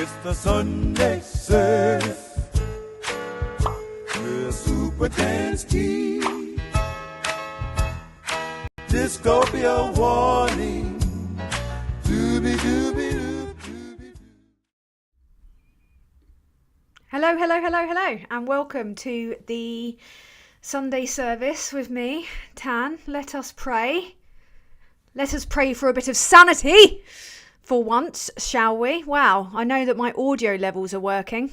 It's the Sunday service with Supertanskiii. Disco be a warning. Dooby dooby doo, dooby doo. Hello, and welcome to the Sunday service with me, Tan. Let us pray. Let us pray for a bit of sanity for once, shall we? Wow, I know that my audio levels are working.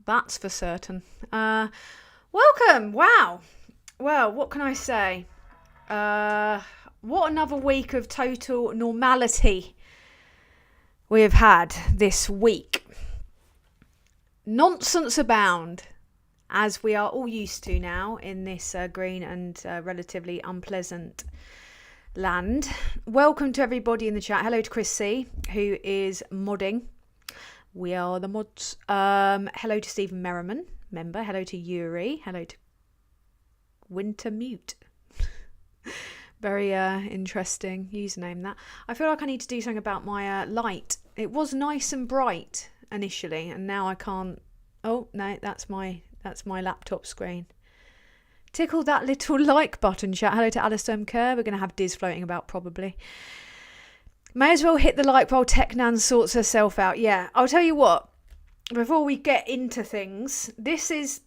That's for certain. Welcome. Wow. Well, what can I say? What another week of total normality we have had this week. Nonsense abound, as we are all used to now in this green and relatively unpleasant land. Welcome to everybody in the chat. Hello to Chris C, who is modding. We are the mods. Hello to Stephen Merriman, member. Hello to Yuri. Hello to Wintermute. Very interesting username that. I feel like I need to do something about my light. It was nice and bright initially, and now I can't. Oh no, that's my laptop screen. Tickle that little like button, chat. Hello to Alistair Kerr. We're going to have Diz floating about probably. May as well hit the like while Technan sorts herself out. Yeah, I'll tell you what. Before we get into things, this is.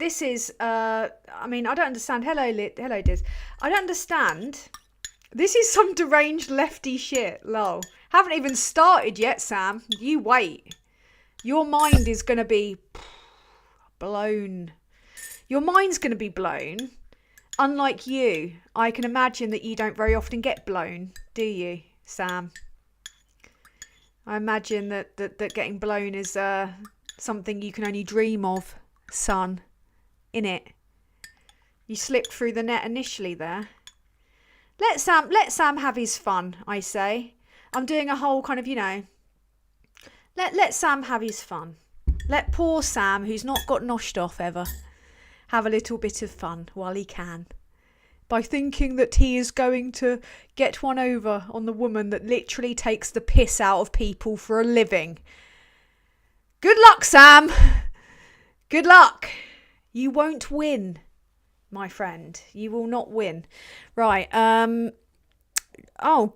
I mean, I don't understand. Hello Diz. I don't understand. This is some deranged lefty shit. Lol. Haven't even started yet, Sam. You wait. Your mind is going to be blown. Your mind's going to be blown. Unlike you, I can imagine that you don't very often get blown, do you, Sam? I imagine that getting blown is something you can only dream of, son. Innit? You slipped through the net initially there. Let Sam have his fun, I say. I'm doing a whole kind of, let Sam have his fun. Let poor Sam, who's not got noshed off ever, have a little bit of fun while he can. By thinking that he is going to get one over on the woman that literally takes the piss out of people for a living. Good luck, Sam. Good luck. You won't win, my friend. You will not win. Right. Oh,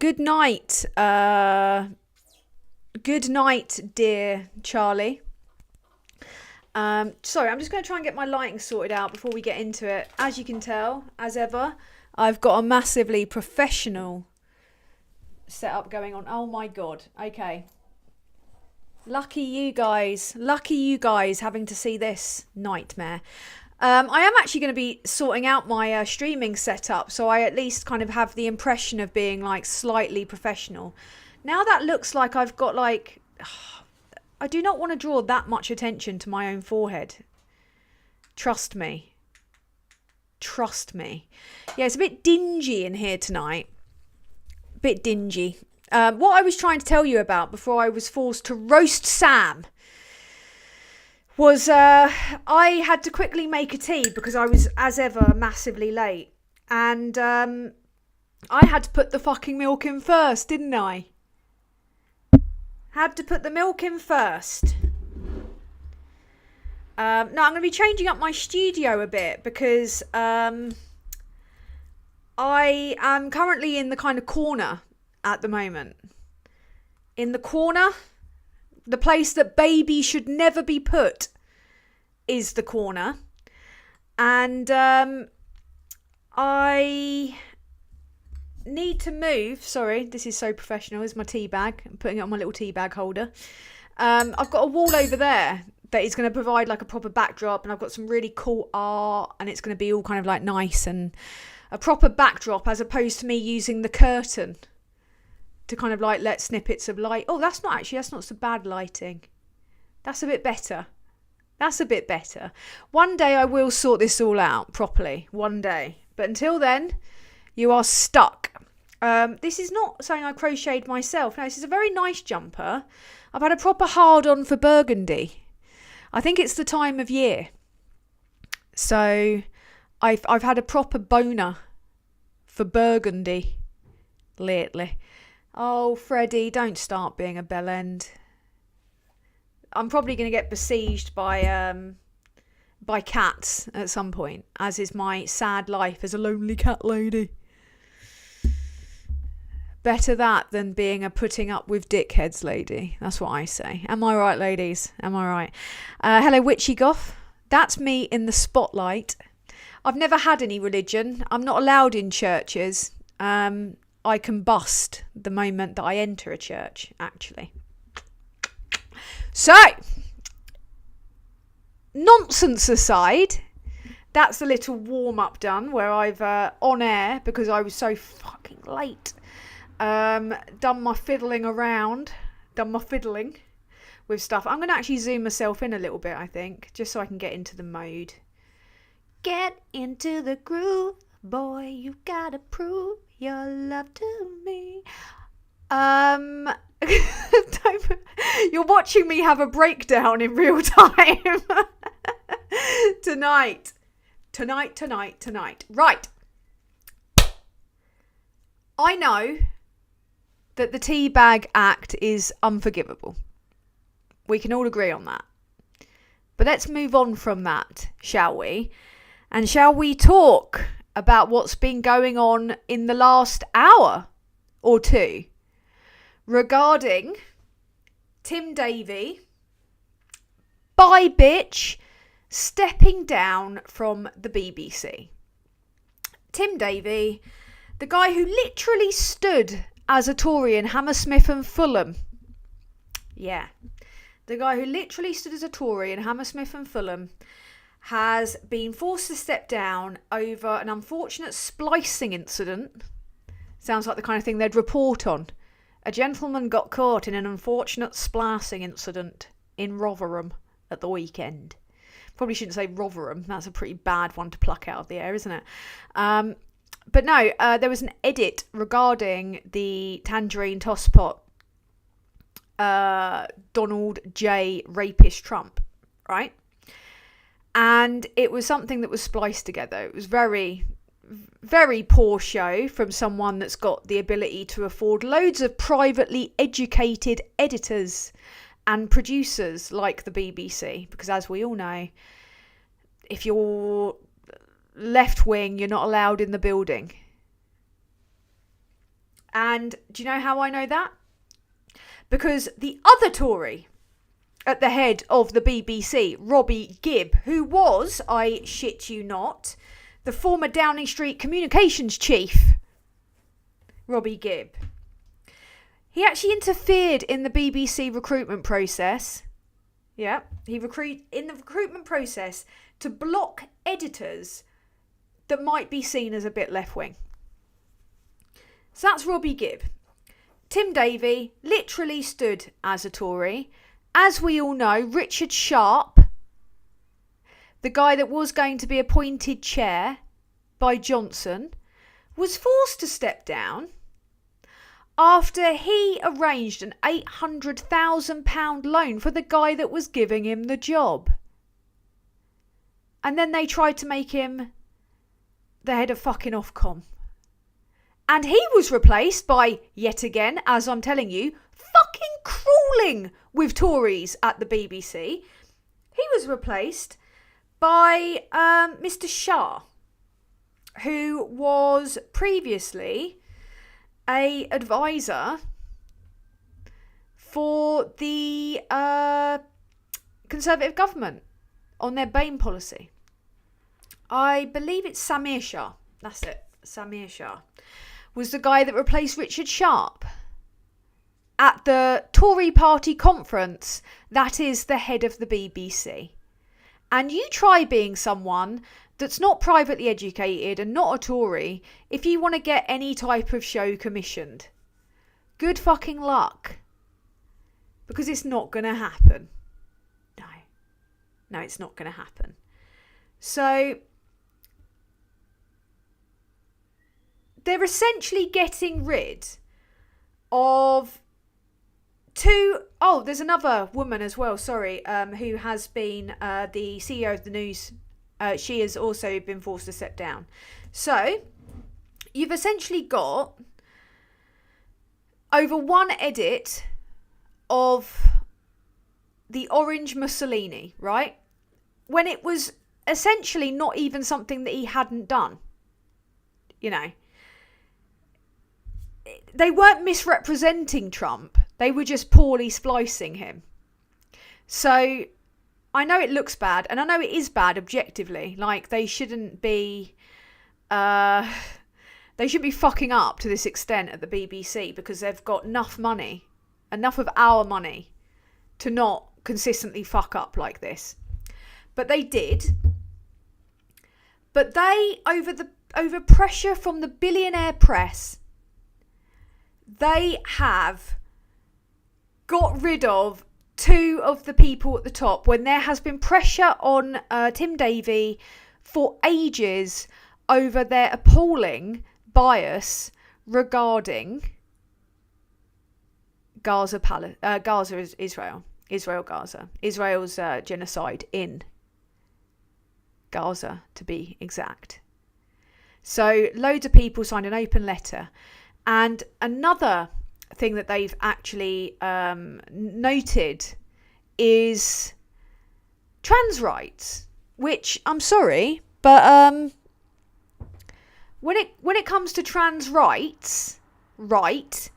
good night. Good night, dear Charlie. Sorry, I'm just going to try and get my lighting sorted out before we get into it. As you can tell, as ever, I've got a massively professional setup going on. Oh my god. Okay. Lucky you guys having to see this nightmare. I am actually going to be sorting out my streaming setup, so I at least kind of have the impression of being like slightly professional. Now that looks like I've got like... I do not want to draw that much attention to my own forehead. Trust me. Yeah, it's a bit dingy in here tonight. Bit dingy. What I was trying to tell you about before I was forced to roast Sam was I had to quickly make a tea because I was, as ever, massively late. And I had to put the fucking milk in first, didn't I? Had to put the milk in first. Now, I'm going to be changing up my studio a bit because I am currently in the kind of corner at the moment. In the corner, the place that baby should never be put is the corner. And I need to move. Sorry, this is so professional. Here's my tea bag. I'm putting it on my little tea bag holder. I've got a wall over there that is going to provide like a proper backdrop, and I've got some really cool art, and it's going to be all kind of like nice and a proper backdrop, as opposed to me using the curtain to kind of like let snippets of light. Oh, that's not so bad lighting. That's a bit better. One day I will sort this all out properly. One day. But until then, you are stuck. This is not something I crocheted myself. No, this is a very nice jumper. I've had a proper hard on for burgundy. I think it's the time of year. So I've had a proper boner for burgundy lately. Oh, Freddie, don't start being a bellend. I'm probably going to get besieged by cats at some point, as is my sad life as a lonely cat lady. Better that than being a putting up with dickheads lady. That's what I say. Am I right, ladies? Am I right? Hello, Witchy Goth. That's me in the spotlight. I've never had any religion. I'm not allowed in churches. I combust the moment that I enter a church, actually. So, nonsense aside, that's a little warm-up done where I've, on air, because I was so fucking late, done my fiddling with stuff. I'm going to actually zoom myself in a little bit, I think, just so I can get into the mode. Get into the groove, boy, you gotta prove your love to me. You're watching me have a breakdown in real time. Tonight. Right. I know that the Teabag Act is unforgivable. We can all agree on that. But let's move on from that, shall we? And shall we talk about what's been going on in the last hour or two regarding Tim Davie, by bitch, stepping down from the BBC. Tim Davie, the guy who literally stood as a Tory in Hammersmith and Fulham. Yeah. The guy who literally stood as a Tory in Hammersmith and Fulham has been forced to step down over an unfortunate splicing incident. Sounds like the kind of thing they'd report on. A gentleman got caught in an unfortunate splicing incident in Rotherham at the weekend. Probably shouldn't say Rotherham. That's a pretty bad one to pluck out of the air, isn't it? But no, there was an edit regarding the Tangerine tosspot Donald J. Rapist Trump, right? And it was something that was spliced together. It was very, very poor show from someone that's got the ability to afford loads of privately educated editors and producers like the BBC. Because as we all know, if you're left wing, you're not allowed in the building. And do you know how I know that? Because the other Tory at the head of the BBC, Robbie Gibb, who was, I shit you not, the former Downing Street communications chief, Robbie Gibb. He actually interfered in the BBC recruitment process. Yeah, in the recruitment process to block editors that might be seen as a bit left-wing. So that's Robbie Gibb. Tim Davie literally stood as a Tory. As we all know, Richard Sharp, the guy that was going to be appointed chair by Johnson, was forced to step down after he arranged an £800,000 loan for the guy that was giving him the job. And then they tried to make him the head of fucking Ofcom. And he was replaced by, yet again, as I'm telling you, fucking crawling with Tories at the BBC. He was replaced by Mr. Shah, who was previously a advisor for the Conservative government on their BAME policy. I believe it's Samir Shah. That's it. Samir Shah was the guy that replaced Richard Sharp at the Tory party conference that is the head of the BBC. And you try being someone that's not privately educated and not a Tory if you want to get any type of show commissioned. Good fucking luck. Because it's not going to happen. No, it's not going to happen. So they're essentially getting rid of there's another woman as well, who has been the CEO of the news. She has also been forced to step down. So you've essentially got over one edit of the orange Mussolini, right? When it was essentially not even something that he hadn't done. You know. They weren't misrepresenting Trump. They were just poorly splicing him. So I know it looks bad, and I know it is bad objectively. Like, they shouldn't be fucking up to this extent at the BBC, because they've got enough money, enough of our money, to not consistently fuck up like this. But they did. But they, over pressure from the billionaire press, they have got rid of 2 of the people at the top when there has been pressure on Tim Davie for ages over their appalling bias regarding Gaza, Israel, Gaza, Israel's genocide in Gaza, to be exact. So loads of people signed an open letter. And another thing that they've actually noted is trans rights, which, I'm sorry, but when it comes to trans rights, right,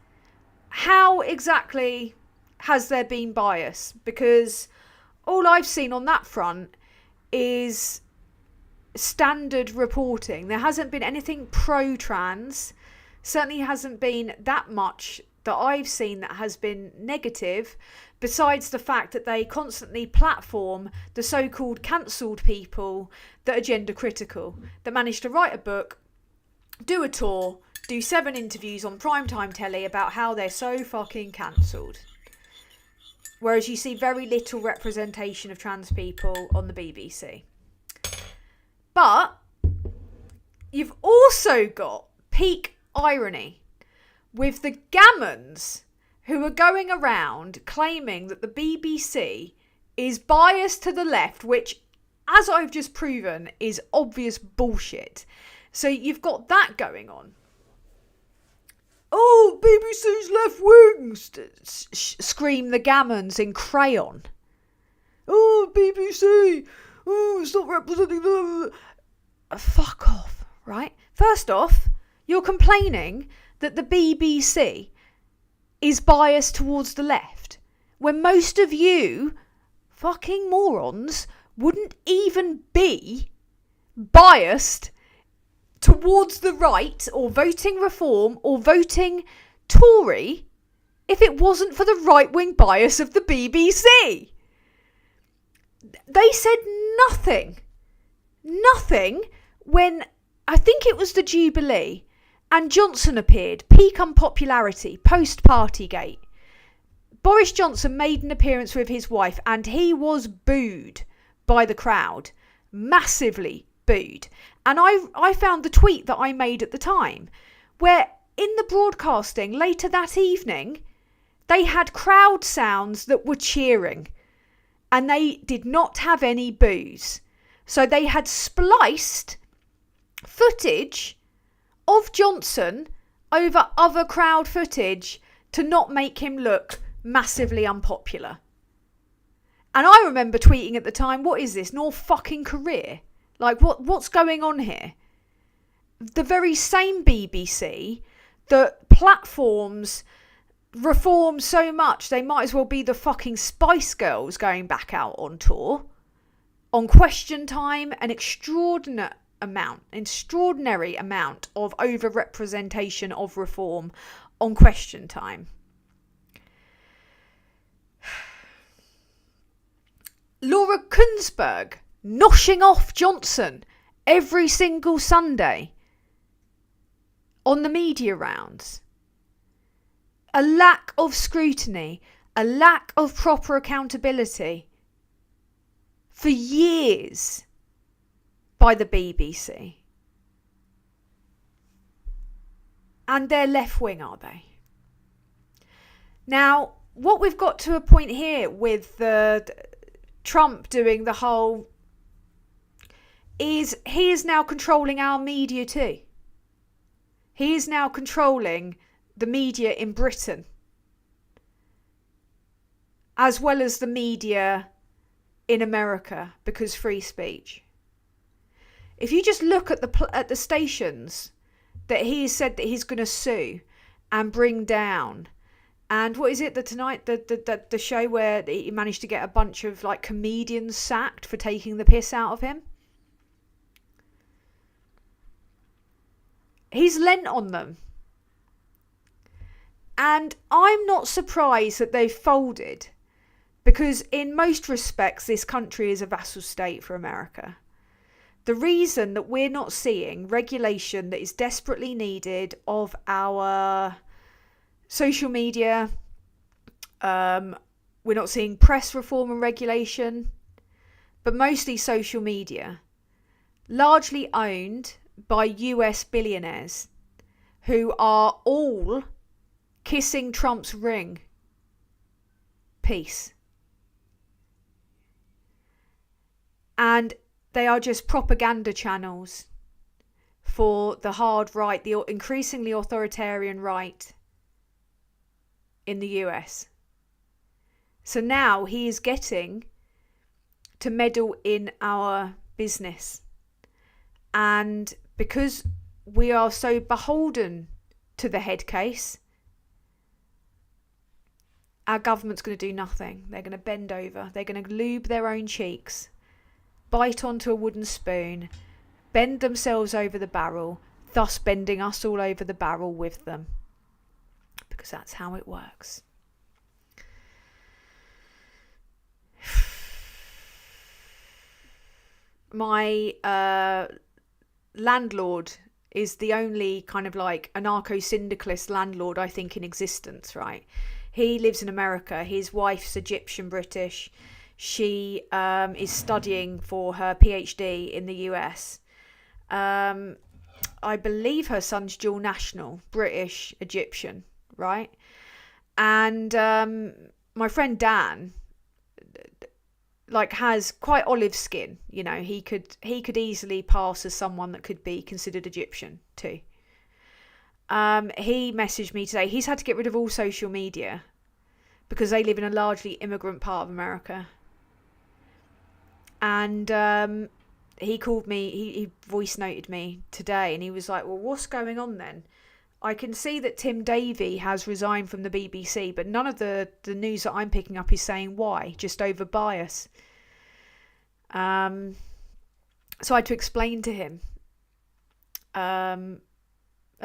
how exactly has there been bias? Because all I've seen on that front is standard reporting. There hasn't been anything pro-trans. Certainly hasn't been that much that I've seen that has been negative, besides the fact that they constantly platform the so-called cancelled people that are gender critical, that manage to write a book, do a tour, do 7 interviews on primetime telly about how they're so fucking cancelled. Whereas you see very little representation of trans people on the BBC. But you've also got peak irony with the gammons who are going around claiming that the BBC is biased to the left, which, as I've just proven, is obvious bullshit. So you've got that going on. Oh, BBC's left wing, scream the gammons in crayon. Oh, BBC, oh, it's not representing them. Fuck off, right? First off, you're complaining that the BBC is biased towards the left, when most of you fucking morons wouldn't even be biased towards the right, or voting Reform, or voting Tory, if it wasn't for the right-wing bias of the BBC. They said nothing when, I think it was the Jubilee, and Johnson appeared, peak unpopularity, post-Partygate. Boris Johnson made an appearance with his wife, and he was booed by the crowd. Massively booed. And I found the tweet that I made at the time, where in the broadcasting later that evening, they had crowd sounds that were cheering, and they did not have any boos. So they had spliced footage of Johnson over other crowd footage to not make him look massively unpopular. And I remember tweeting at the time, what is this, North fucking Korea? Like, what's going on here? The very same BBC that platforms Reform so much they might as well be the fucking Spice Girls going back out on tour. On Question Time, an extraordinary amount of over-representation of Reform on Question Time. Laura Kunsberg noshing off Johnson every single Sunday on the media rounds. A lack of scrutiny, a lack of proper accountability for years by the BBC. And they're left-wing, are they? Now, what we've got to a point here with Trump doing the whole is he is now controlling our media too. He is now controlling the media in Britain. as well as the media in America, because free speech. If you just look at the stations that he said that he's going to sue and bring down, and what is it, the show where he managed to get a bunch of like comedians sacked for taking the piss out of him? He's lent on them. And I'm not surprised that they've folded, because in most respects this country is a vassal state for America. The reason that we're not seeing regulation that is desperately needed of our social media, we're not seeing press reform and regulation, but mostly social media, largely owned by US billionaires who are all kissing Trump's ring. Peace. And they are just propaganda channels for the hard right, the increasingly authoritarian right in the US. So now he is getting to meddle in our business. And because we are so beholden to the head case, our government's going to do nothing. They're going to bend over. They're going to lube their own cheeks, bite onto a wooden spoon, bend themselves over the barrel, thus bending us all over the barrel with them. Because that's how it works. My landlord is the only kind of like anarcho-syndicalist landlord I think in existence, right? He lives in America. His wife's Egyptian British. She is studying for her PhD in the US. I believe her son's dual national, British, Egyptian, right? And my friend Dan, like, has quite olive skin. You know, he could easily pass as someone that could be considered Egyptian too. He messaged me today. He's had to get rid of all social media because they live in a largely immigrant part of America. And he called me, he voice noted me today, and he was like, well, what's going on then? I can see that Tim Davie has resigned from the BBC, but none of the news that I'm picking up is saying why, just over bias. So I had to explain to him a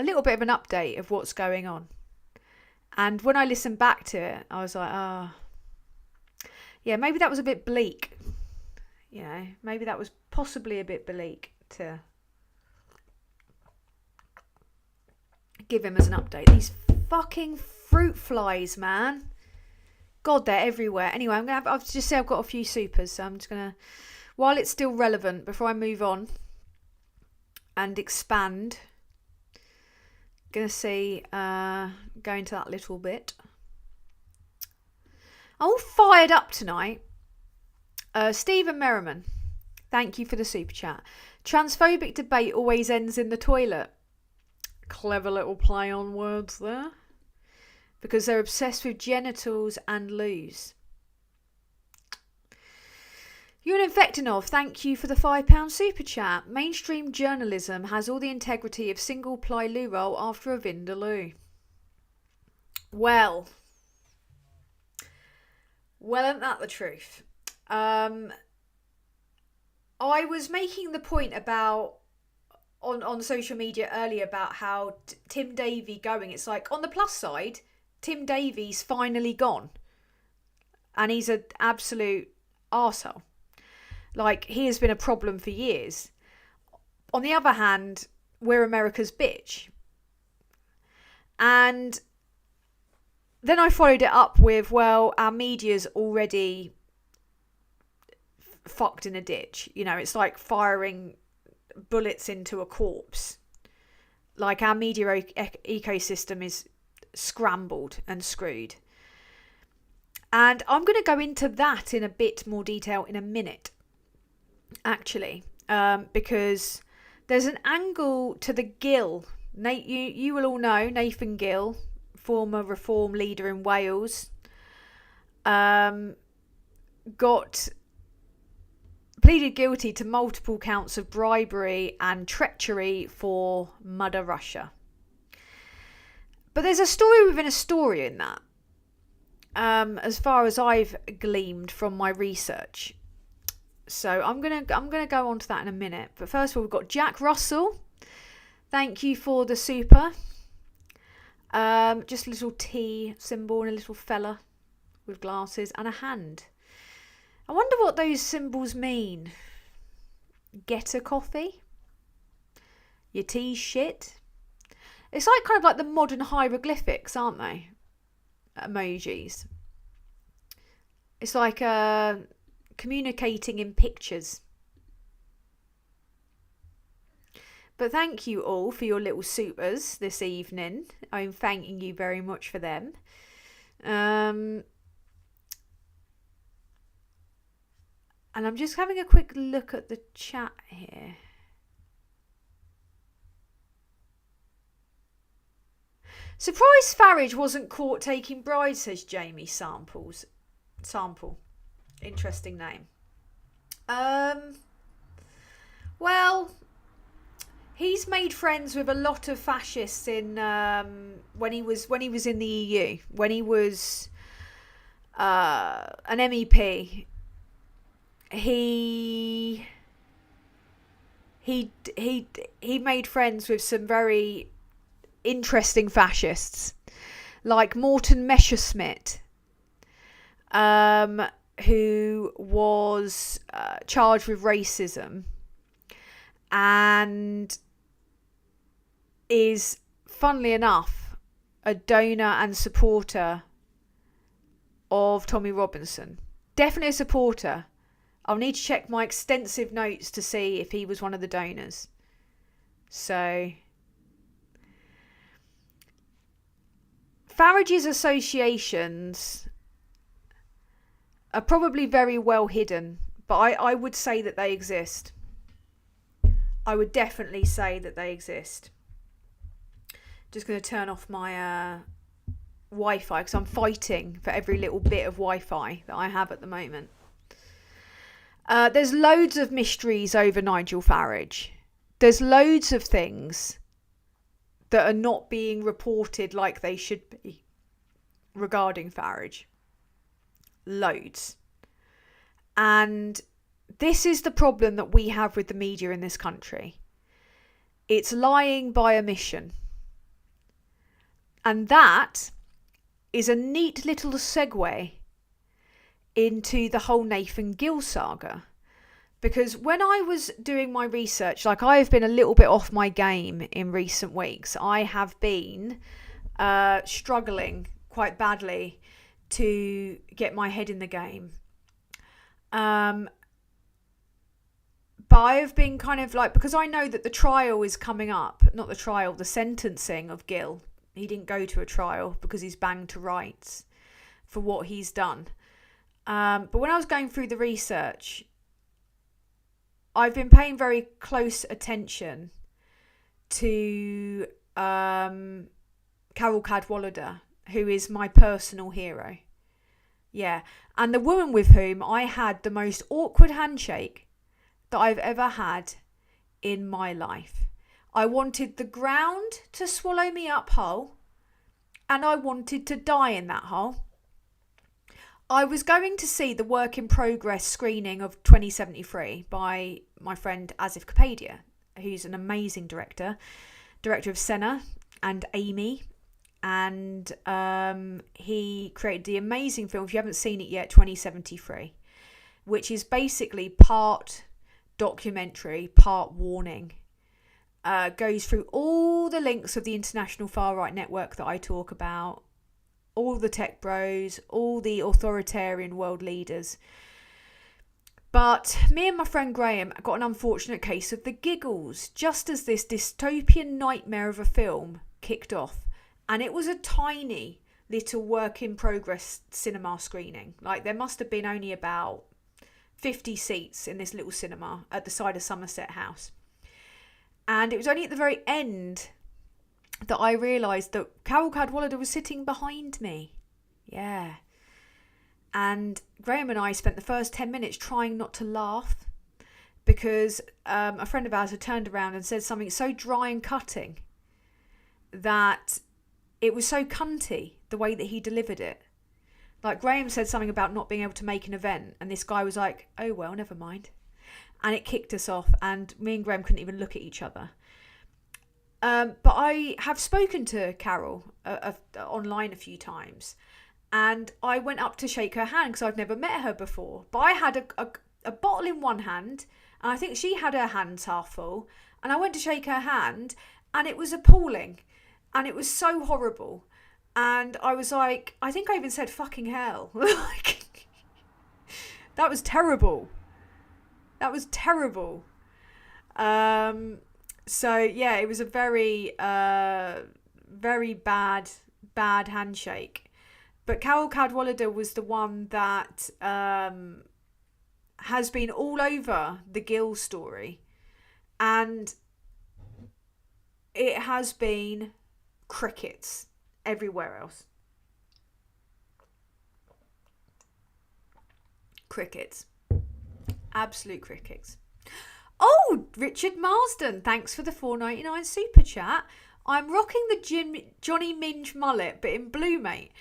little bit of an update of what's going on. And when I listened back to it, I was like, yeah, maybe that was a bit bleak. You know, maybe that was possibly a bit bleak to give him as an update. These fucking fruit flies, man. God, they're everywhere. Anyway, I've just said I've got a few supers, so I'm just gonna, while it's still relevant, before I move on and expand, gonna see, go into that little bit. I'm all fired up tonight. Stephen Merriman, thank you for the super chat. Transphobic debate always ends in the toilet. Clever little play on words there. Because they're obsessed with genitals and loos. Ewan Infectinov, thank you for the £5 super chat. Mainstream journalism has all the integrity of single ply loo roll after a vindaloo. Well, isn't that the truth? I was making the point about on social media earlier about how Tim Davie going. It's like, on the plus side, Tim Davie's finally gone. And he's an absolute arsehole. Like, he has been a problem for years. On the other hand, we're America's bitch. And then I followed it up with, well, our media's already fucked in a ditch. You know, it's like firing bullets into a corpse. Like, our media ecosystem is scrambled and screwed. And I'm going to go into that in a bit more detail in a minute, actually, because there's an angle to the Gill. You will all know Nathan Gill, former Reform leader in Wales. got pleaded guilty to multiple counts of bribery and treachery for Mother Russia. But there's a story within a story in that, as far as I've gleaned from my research. So I'm gonna go on to that in a minute. But first of all, we've got Jack Russell. Thank you for the super. Just a little T symbol and a little fella with glasses and a hand. I wonder what those symbols mean. Get a coffee? Your tea's shit? It's like kind of like the modern hieroglyphics, aren't they? Emojis. It's like communicating in pictures. But thank you all for your little supers this evening. I'm thanking you very much for them. And I'm just having a quick look at the chat here. Surprised Farage wasn't caught taking bribes, says Jamie Sample. Interesting name. Well, he's made friends with a lot of fascists in when he was in the EU, when he was an MEP. He made friends with some very interesting fascists, like Morton Messerschmitt, who was charged with racism and is, funnily enough, a donor and supporter of Tommy Robinson. Definitely a supporter. I'll need to check my extensive notes to see if he was one of the donors. So, Farage's associations are probably very well hidden, but I would say that they exist. I would definitely say that they exist. Just going to turn off my Wi-Fi because I'm fighting for every little bit of Wi-Fi that I have at the moment. There's loads of mysteries over Nigel Farage. There's loads of things that are not being reported like they should be regarding Farage. Loads. And this is the problem that we have with the media in this country. It's lying by omission. And that is a neat little segue into the whole Nathan Gill saga. Because when I was doing my research, like I have been a little bit off my game in recent weeks. I have been struggling quite badly to get my head in the game. But I've been kind of like, because I know that the trial is coming up, not the trial, the sentencing of Gill. He didn't go to a trial because he's banged to rights for what he's done. But when I was going through the research, I've been paying very close attention to Carol Cadwallader, who is my personal hero. Yeah. And the woman with whom I had the most awkward handshake that I've ever had in my life. I wanted the ground to swallow me up whole, and I wanted to die in that hole. I was going to see the work in progress screening of 2073 by my friend Asif Kapadia, who's an amazing director of Senna and Amy. And he created the amazing film, if you haven't seen it yet, 2073, which is basically part documentary, part warning. Goes through all the links of the international far-right network that I talk about, all the tech bros, all the authoritarian world leaders. But me and my friend Graham got an unfortunate case of the giggles just as this dystopian nightmare of a film kicked off. And it was a tiny little work in progress cinema screening. Like there must have been only about 50 seats in this little cinema at the side of Somerset House. And it was only at the very end that I realised that Carol Cadwallader was sitting behind me. Yeah. And Graham and I spent the first 10 minutes trying not to laugh because a friend of ours had turned around and said something so dry and cutting that it was so cunty, the way that he delivered it. Like, Graham said something about not being able to make an event, and this guy was like, oh, well, never mind. And it kicked us off, and me and Graham couldn't even look at each other. But I have spoken to Carol online a few times, and I went up to shake her hand because I've never met her before. But I had a bottle in one hand, and I think she had her hands half full, and I went to shake her hand, and it was appalling, and it was so horrible. And I was like, I think I even said fucking hell. Like, that was terrible. That was terrible. So yeah, it was a very, very bad handshake. But Carol Cadwallader was the one that has been all over the Gill story. And it has been crickets everywhere else. Crickets. Absolute crickets. Oh, Richard Marsden, thanks for the $4.99 super chat. I'm rocking the Johnny Minge mullet, but in blue, mate.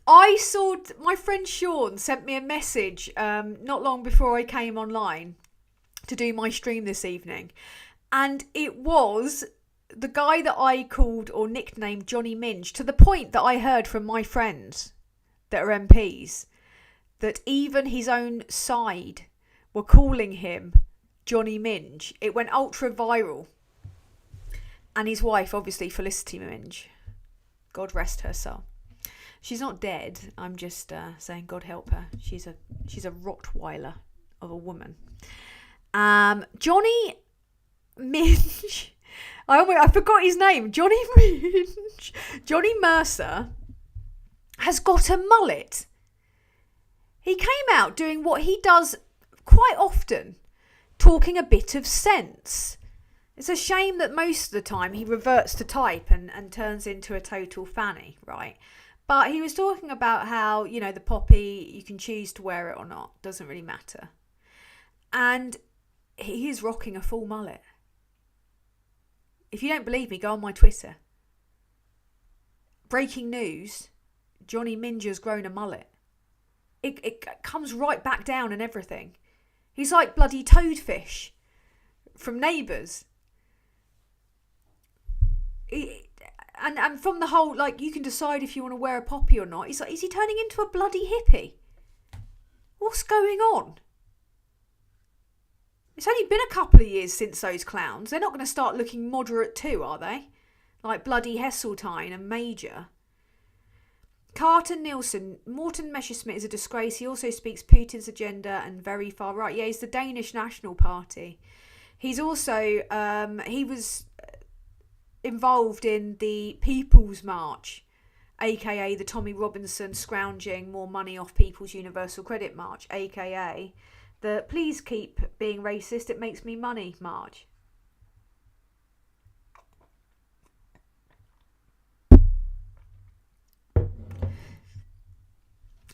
I saw my friend Sean sent me a message not long before I came online to do my stream this evening. And it was the guy that I called or nicknamed Johnny Minge, to the point that I heard from my friends that are MPs that even his own side were calling him Johnny Minge. It went ultra viral. And his wife, obviously, Felicity Minge. God rest her soul. She's not dead. I'm just saying God help her. She's a Rottweiler of a woman. Johnny Minge. I forgot his name. Johnny Minge. Johnny Mercer has got a mullet. He came out doing what he does quite often, talking a bit of sense. It's a shame that most of the time he reverts to type and turns into a total fanny, right? But he was talking about how, you know, the poppy, you can choose to wear it or not. Doesn't really matter. And he is rocking a full mullet. If you don't believe me, go on my Twitter. Breaking news, Johnny Minge has grown a mullet. It comes right back down and everything. He's like bloody Toadfish from Neighbours. And from the whole, like, you can decide if you want to wear a poppy or not. He's like, is he turning into a bloody hippie? What's going on? It's only been a couple of years since those clowns. They're not going to start looking moderate too, are they? Like bloody Heseltine and Major. Carter Nielsen. Morten Messerschmidt is a disgrace. He also speaks Putin's agenda and very far right. Yeah, he's the Danish National Party. He's also, he was involved in the People's March, aka the Tommy Robinson scrounging more money off people's universal credit march, aka the please keep being racist, it makes me money march.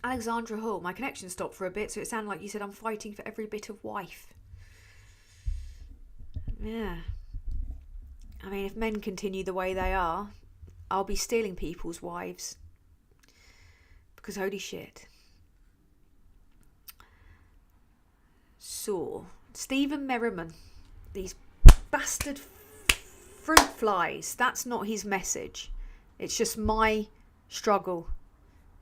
Alexandra Hall, my connection stopped for a bit, so it sounded like you said I'm fighting for every bit of wife. Yeah. I mean, if men continue the way they are, I'll be stealing people's wives. Because holy shit. So, Stephen Merriman. These bastard fruit flies. That's not his message. It's just my struggle.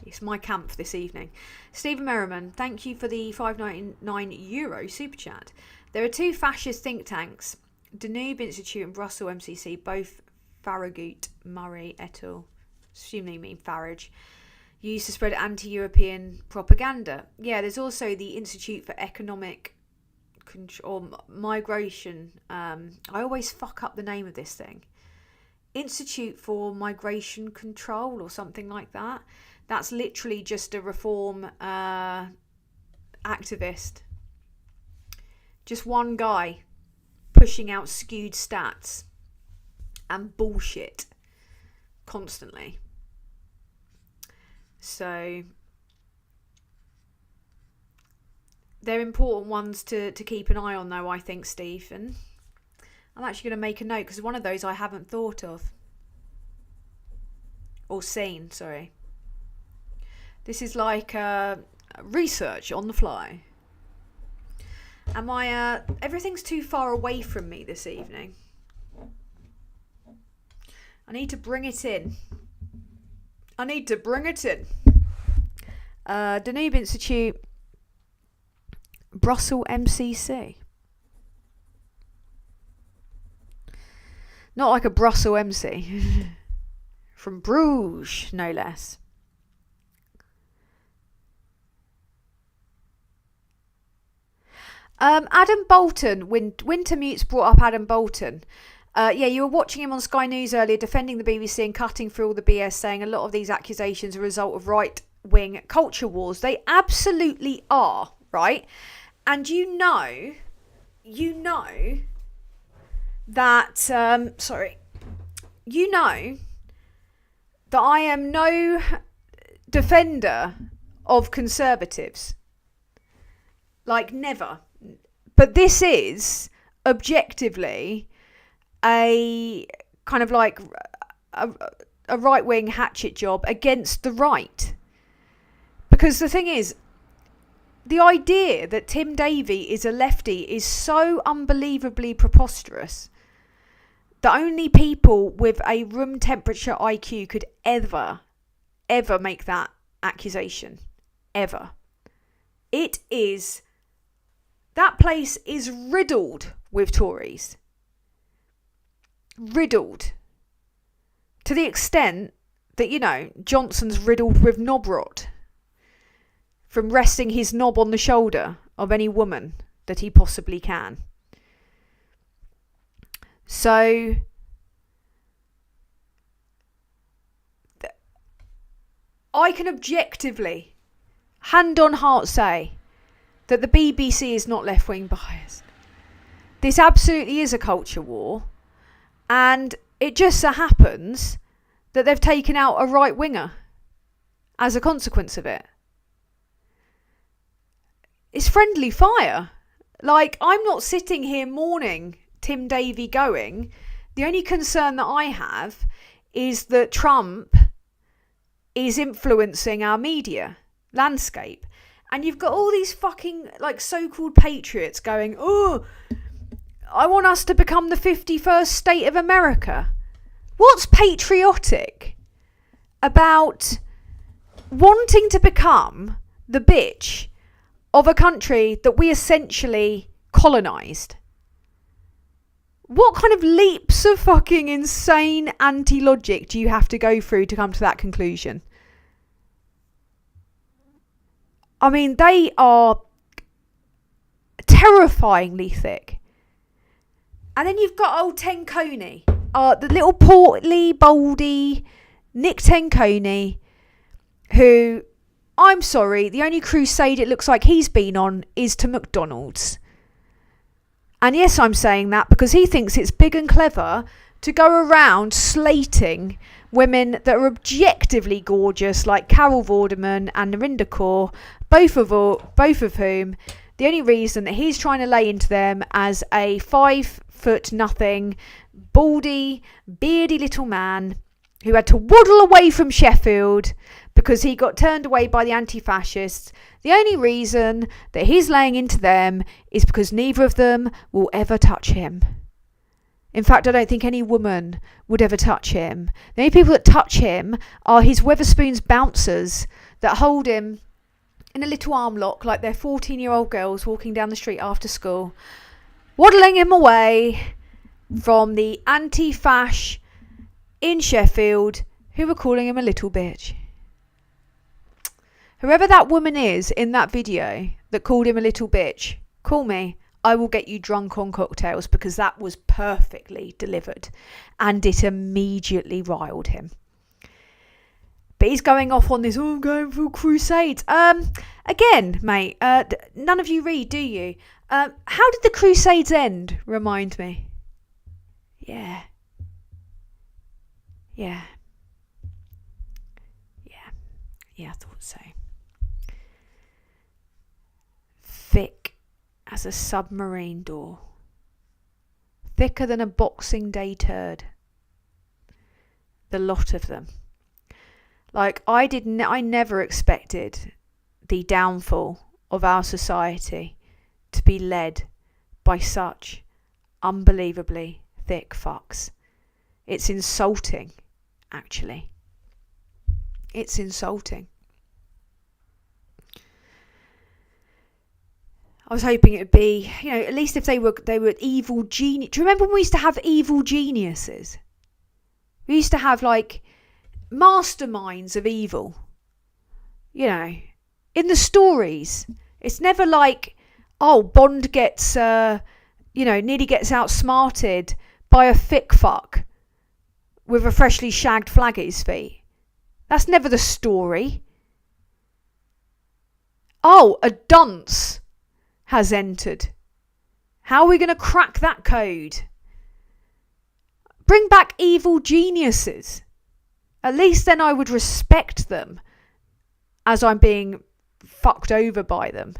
It's my camp this evening. Stephen Merriman, thank you for the €5.99 super chat. There are two fascist think tanks, Danube Institute and Brussels MCC, both Farragut, Murray et al., assuming they mean Farage, used to spread anti-European propaganda. Yeah, there's also the Institute for Economic or Migration. I always fuck up the name of this thing. Institute for Migration Control or something like that. That's literally just a reform activist. Just one guy pushing out skewed stats and bullshit constantly. So, They're important ones to keep an eye on, though, I think, Stephen. I'm actually going to make a note because one of those I haven't thought of. Or seen, sorry. This is like research on the fly. And everything's too far away from me this evening. I need to bring it in. Danube Institute, Brussels MCC. Not like a Brussels MC. From Bruges, no less. Adam Bolton, Wintermute's brought up Adam Bolton. Yeah, you were watching him on Sky News earlier defending the BBC and cutting through all the BS, saying a lot of these accusations are a result of right-wing culture wars. They absolutely are, right? And you know that, you know that I am no defender of conservatives. Like, never. But this is objectively a kind of like a right-wing hatchet job against the right. Because the thing is, the idea that Tim Davie is a lefty is so unbelievably preposterous that only people with a room temperature IQ could ever make that accusation. Ever. That place is riddled with Tories. Riddled. To the extent that, you know, Johnson's riddled with knob rot. From resting his knob on the shoulder of any woman that he possibly can. So, I can objectively, hand on heart, say that the BBC is not left-wing biased. This absolutely is a culture war, and it just so happens that they've taken out a right-winger as a consequence of it. It's friendly fire. Like, I'm not sitting here mourning Tim Davie going. The only concern that I have is that Trump is influencing our media landscape. And you've got all these fucking, like, so-called patriots going, oh, I want us to become the 51st state of America. What's patriotic about wanting to become the bitch of a country that we essentially colonised? What kind of leaps of fucking insane anti-logic do you have to go through to come to that conclusion? I mean, they are terrifyingly thick. And then you've got old Tenconi, the little portly, baldy Nick Tenconi, who, I'm sorry, the only crusade it looks like he's been on is to McDonald's. And yes, I'm saying that because he thinks it's big and clever to go around slating women that are objectively gorgeous, like Carol Vorderman and Narinda Kaur, both of whom, the only reason that he's trying to lay into them as a 5'0", baldy, beardy little man who had to waddle away from Sheffield because he got turned away by the anti-fascists. The only reason that he's laying into them is because neither of them will ever touch him. In fact, I don't think any woman would ever touch him. The only people that touch him are his Weatherspoons bouncers that hold him in a little arm lock like they're 14-year-old girls walking down the street after school, waddling him away from the anti-fash in Sheffield who were calling him a little bitch. Whoever that woman is in that video that called him a little bitch, call me. I will get you drunk on cocktails because that was perfectly delivered and it immediately riled him. But he's going off on this, I'm going for crusades. Again, mate, none of you read, do you? How did the crusades end? Remind me. Yeah, I thought so. Thick as a submarine door. Thicker than a Boxing Day turd. The lot of them. Like, I never expected the downfall of our society to be led by such unbelievably thick fucks. It's insulting, actually. It's insulting. I was hoping it would be, at least if they were evil genius. Do you remember when we used to have evil geniuses? We used to have, like, masterminds of evil. In the stories. It's never like, oh, Bond gets, nearly gets outsmarted by a thick fuck with a freshly shagged flag at his feet. That's never the story. Oh, a dunce has entered. How are we going to crack that code? Bring back evil geniuses. At least then I would respect them as I'm being fucked over by them.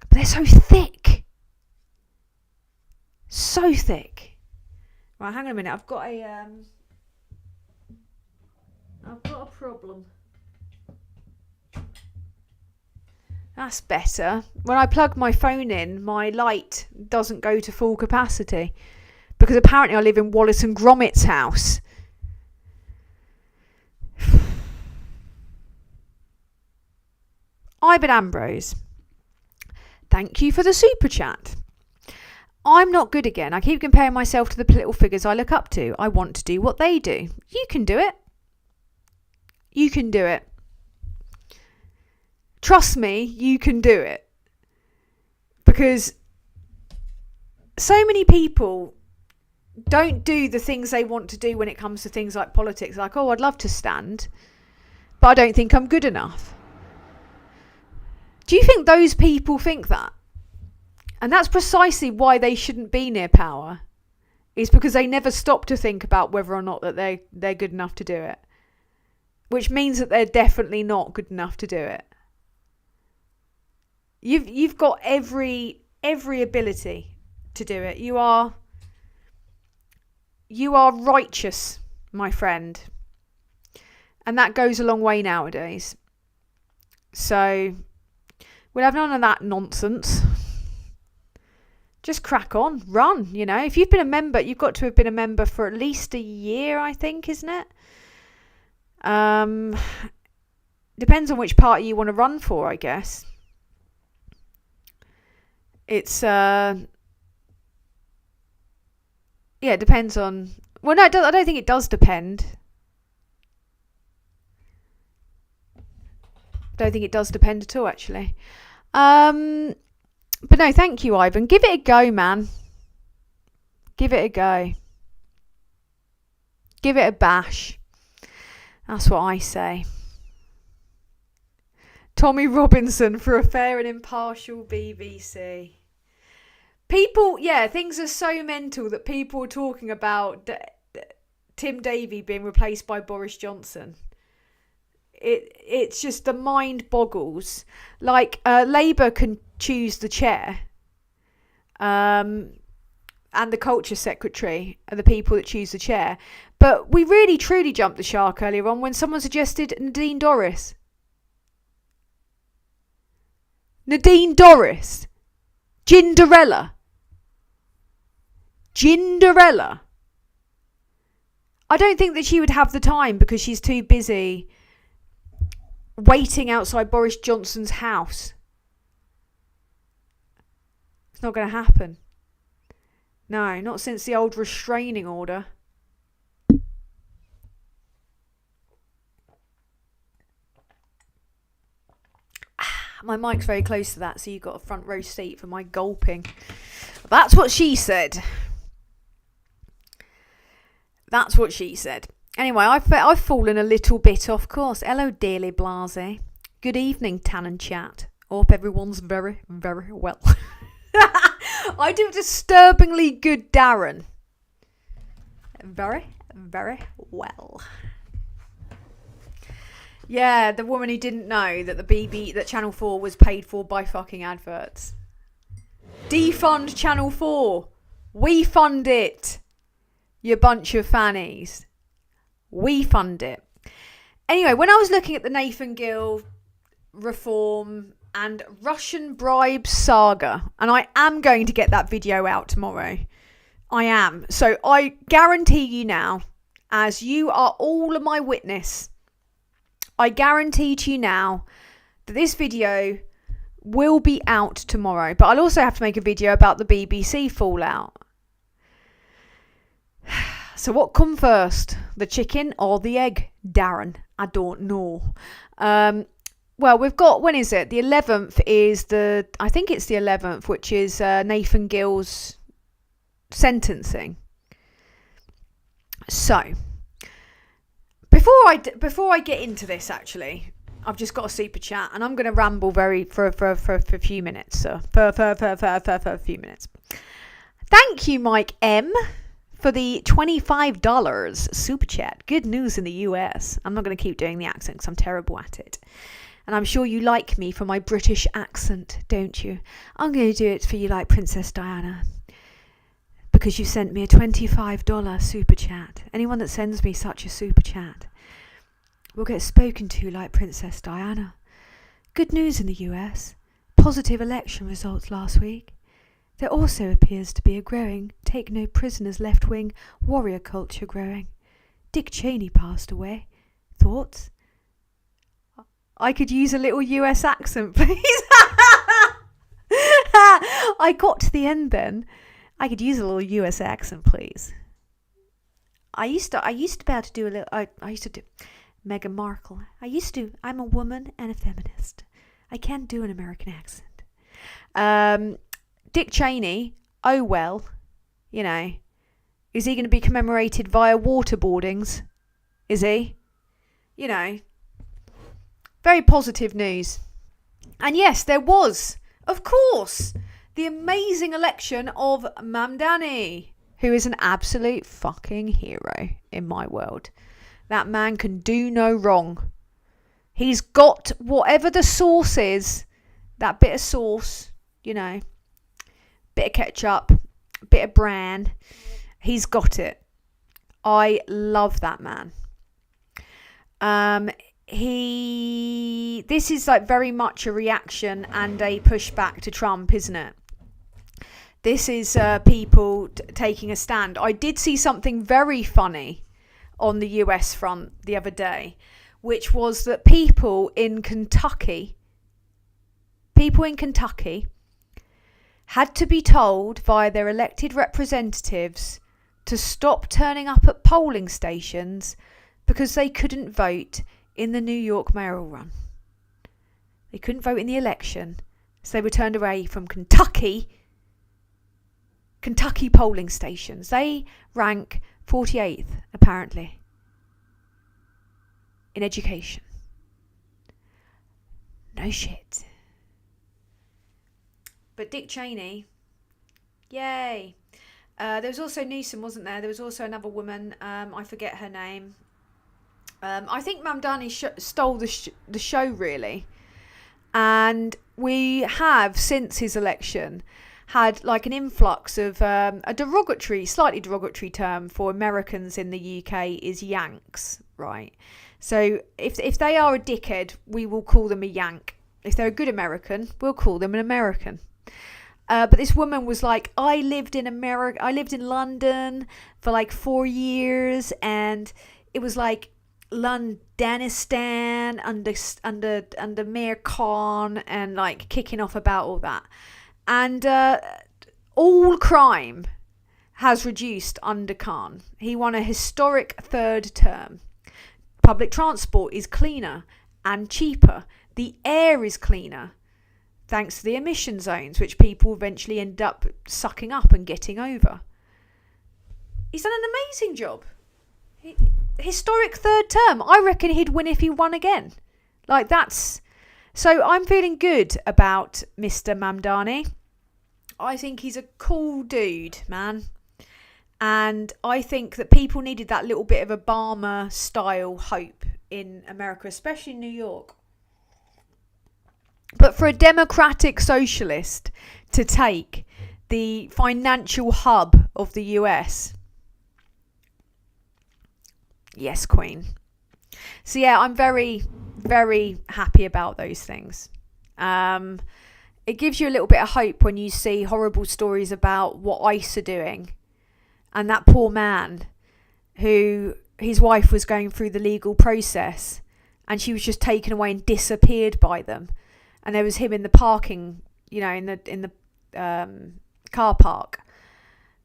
But they're so thick. So thick. Right, hang on a minute. I've got a problem. That's better. When I plug my phone in, my light doesn't go to full capacity. Because apparently I live in Wallace and Gromit's house. Ivan Ambrose. Thank you for the super chat. I'm not good again. I keep comparing myself to the political figures I look up to. I want to do what they do. You can do it. You can do it. Trust me, you can do it. Because so many people don't do the things they want to do when it comes to things like politics. Like, oh, I'd love to stand, but I don't think I'm good enough. Do you think those people think that? And that's precisely why they shouldn't be near power. Is because they never stop to think about whether or not that they're good enough to do it. Which means that they're definitely not good enough to do it. You've got every ability to do it. You are righteous, my friend. And that goes a long way nowadays. So we'll have none of that nonsense. Just crack on, run, If you've been a member, you've got to have been a member for at least a year, I think, isn't it? Depends on which party you want to run for, I guess. It's, it depends on... Well, no, I don't think it does depend. Don't think it does depend at all, actually. But no, thank you, Ivan. Give it a go, man. Give it a go. Give it a bash. That's what I say. Tommy Robinson for a fair and impartial BBC. People, things are so mental that people are talking about Tim Davie being replaced by Boris Johnson. It's just the mind boggles. Like, Labour can choose the chair. And the culture secretary are the people that choose the chair. But we really truly jumped the shark earlier on when someone suggested Nadine Dorries. Nadine Dorries. Ginderella. I don't think that she would have the time because she's too busy waiting outside Boris Johnson's house. It's not going to happen. No, not since the old restraining order. My mic's very close to that, so you've got a front row seat for my gulping. That's what she said. That's what she said. Anyway, I've fallen a little bit off course. Hello, dearly blase. Good evening, Tan and Chat. Hope everyone's very, very well. I do disturbingly good, Darren. Very, very well. Yeah, the woman who didn't know that that Channel 4 was paid for by fucking adverts. Defund Channel 4. We fund it. You bunch of fannies. We fund it. Anyway, when I was looking at the Nathan Gill reform and Russian bribe saga, and I am going to get that video out tomorrow. I am. So I guarantee you now, as you are all of my witness, I guarantee to you now that this video will be out tomorrow. But I'll also have to make a video about the BBC fallout. So what come first? The chicken or the egg? Darren, I don't know. Well, we've got, when is it? The 11th is I think it's the 11th, which is Nathan Gill's sentencing. So, before I get into this, actually, I've just got a super chat, and I'm going to ramble for a few minutes. So for a few minutes. Thank you, Mike M, for the $25 super chat. Good news in the US. I'm not going to keep doing the accent because I'm terrible at it. And I'm sure you like me for my British accent, don't you? I'm going to do it for you like Princess Diana. Because you sent me a $25 super chat. Anyone that sends me such a super chat will get spoken to like Princess Diana. Good news in the US. Positive election results last week. There also appears to be a growing take no prisoners left-wing warrior culture growing. Dick Cheney passed away. Thoughts? I could use a little US accent, please. I got to the end then. I could use a little US accent, please. I used to be able to do a little. I used to do Meghan Markle. I'm a woman and a feminist. I can't do an American accent. Dick Cheney. Oh well, you know. Is he going to be commemorated via waterboardings? Is he? You know. Very positive news. And yes, there was, of course, the amazing election of Mamdani, who is an absolute fucking hero in my world. That man can do no wrong. He's got whatever the sauce is, that bit of sauce, you know, bit of ketchup, bit of bran. He's got it. I love that man. This is like very much a reaction and a pushback to Trump, isn't it? This is people taking a stand. I did see something very funny on the US front the other day, which was that people in Kentucky had to be told via their elected representatives to stop turning up at polling stations because they couldn't vote in the New York mayoral run. They couldn't vote in the election, so they were turned away from Kentucky polling stations. They rank 48th, apparently, in education. No shit. But Dick Cheney, yay. There was also Newsom, wasn't there? There was also another woman, I forget her name. I think Mamdani stole the show, really. And we have, since his election, had like an influx of a slightly derogatory term for Americans in the UK is Yanks, right? So if they are a dickhead, we will call them a Yank. If they're a good American, we'll call them an American. But this woman was like, I lived in London for like 4 years, and it was like Londonistan under Mayor Khan, and like kicking off about all that. And all crime has reduced under Khan. He won a historic third term. Public transport is cleaner and cheaper. The air is cleaner thanks to the emission zones, which people eventually end up sucking up and getting over. He's done an amazing job. Historic third term. I reckon he'd win if he won again. Like, that's... So I'm feeling good about Mr. Mamdani. I think he's a cool dude, man. And I think that people needed that little bit of Obama-style hope in America, especially in New York. But for a democratic socialist to take the financial hub of the US, yes, Queen. So yeah, I'm very, very happy about those things. It gives you a little bit of hope when you see horrible stories about what ICE are doing. And that poor man who his wife was going through the legal process and she was just taken away and disappeared by them. And there was him in the parking, you know, in the car park,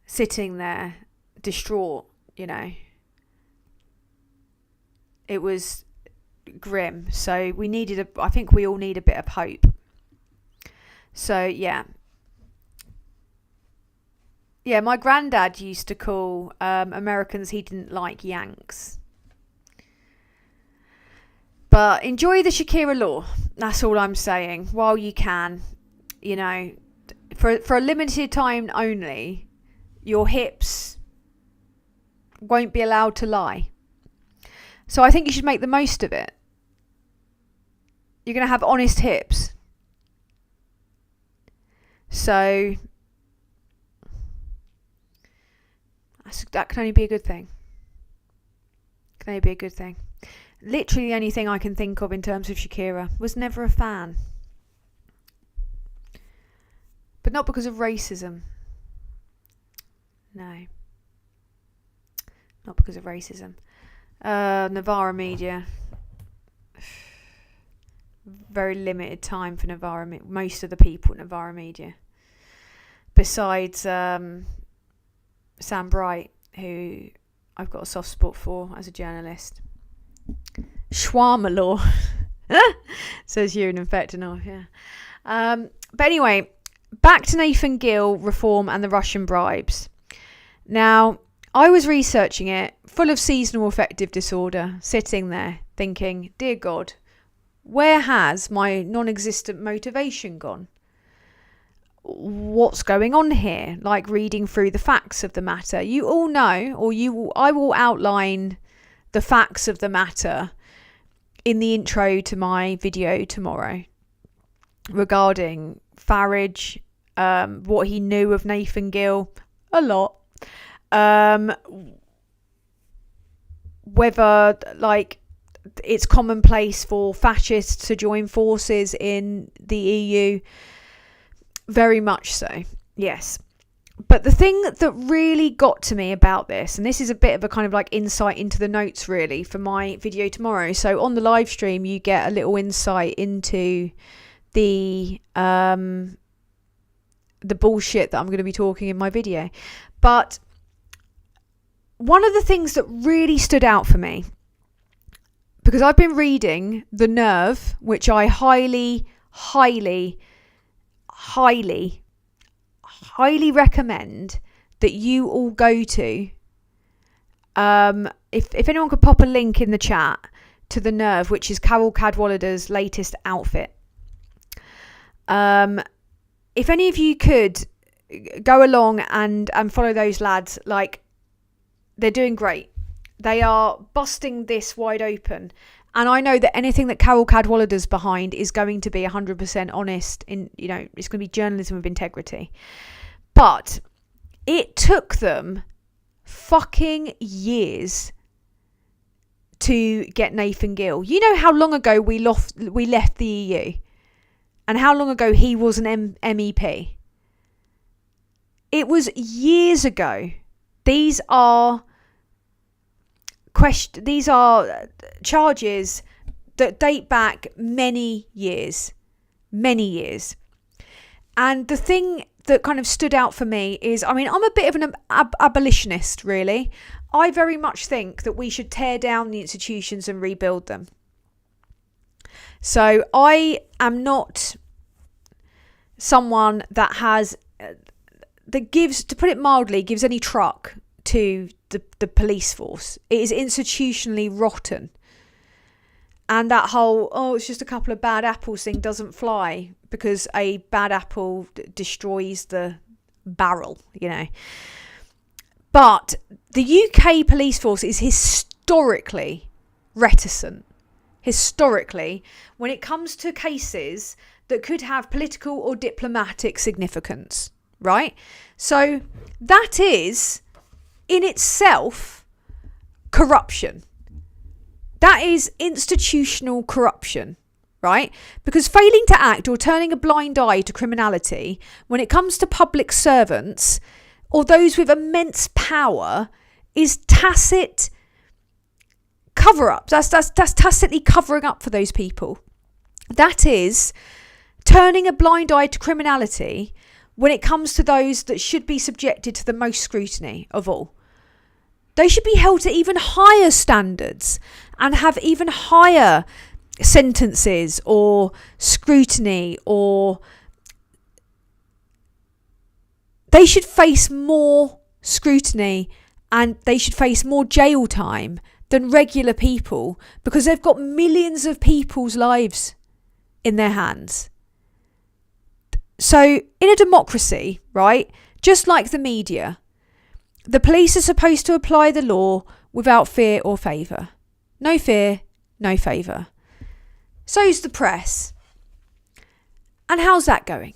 sitting there, distraught, you know. It was grim. So I think we all need a bit of hope. So, yeah. Yeah, my granddad used to call Americans he didn't like Yanks. But enjoy the Shakira law. That's all I'm saying. While you can, you know, for a limited time only, your hips won't be allowed to lie. So I think you should make the most of it. You're going to have honest hips. So that can only be a good thing. Can only be a good thing. Literally the only thing I can think of in terms of Shakira. Was never a fan. But not because of racism. No. Not because of racism. Navarra media. Very limited time for Navarra. Most of the people at Navarra media. Besides Sam Bright, who I've got a soft spot for as a journalist. Shawarma law. Says Ewan Infectinov, yeah. But anyway, back to Nathan Gill reform and the Russian bribes. Now, I was researching it, full of seasonal affective disorder, sitting there thinking, dear God, where has my non-existent motivation gone? What's going on here? Like reading through the facts of the matter. You all know, I will outline the facts of the matter in the intro to my video tomorrow regarding Farage, what he knew of Nathan Gill, a lot. Whether like it's commonplace for fascists to join forces in the EU, very much so, yes. But the thing that really got to me about this, and this is a bit of a kind of like insight into the notes really for my video tomorrow. So on the live stream, you get a little insight into the bullshit that I'm going to be talking in my video. But one of the things that really stood out for me, because I've been reading The Nerve, which I highly recommend that you all go to. If anyone could pop a link in the chat to The Nerve, which is Carol Cadwallader's latest outfit. If any of you could go along and follow those lads, like, they're doing great. They are busting this wide open. And I know that anything that Carol Cadwallader's behind is going to be 100% honest. It's going to be journalism with integrity. But it took them fucking years to get Nathan Gill. You know how long ago we left the EU? And how long ago he was an MEP? It was years ago. These are charges that date back many years. And the thing that kind of stood out for me is, I mean, I'm a bit of an abolitionist, really. I very much think that we should tear down the institutions and rebuild them. So I am not someone that gives, to put it mildly, gives any truck to the police force. It is institutionally rotten. And that whole, it's just a couple of bad apples thing doesn't fly, because a bad apple destroys the barrel, But the UK police force is historically reticent historically, when it comes to cases that could have political or diplomatic significance, right? So that is in itself corruption. That is institutional corruption, right? Because failing to act or turning a blind eye to criminality when it comes to public servants or those with immense power is tacit cover-up. That's tacitly covering up for those people. That is turning a blind eye to criminality when it comes to those that should be subjected to the most scrutiny of all. They should be held to even higher standards and have even higher sentences or scrutiny, or they should face more scrutiny and they should face more jail time than regular people, because they've got millions of people's lives in their hands. So in a democracy, right, just like the media, the police are supposed to apply the law without fear or favour. No fear, no favour. So's the press. And how's that going?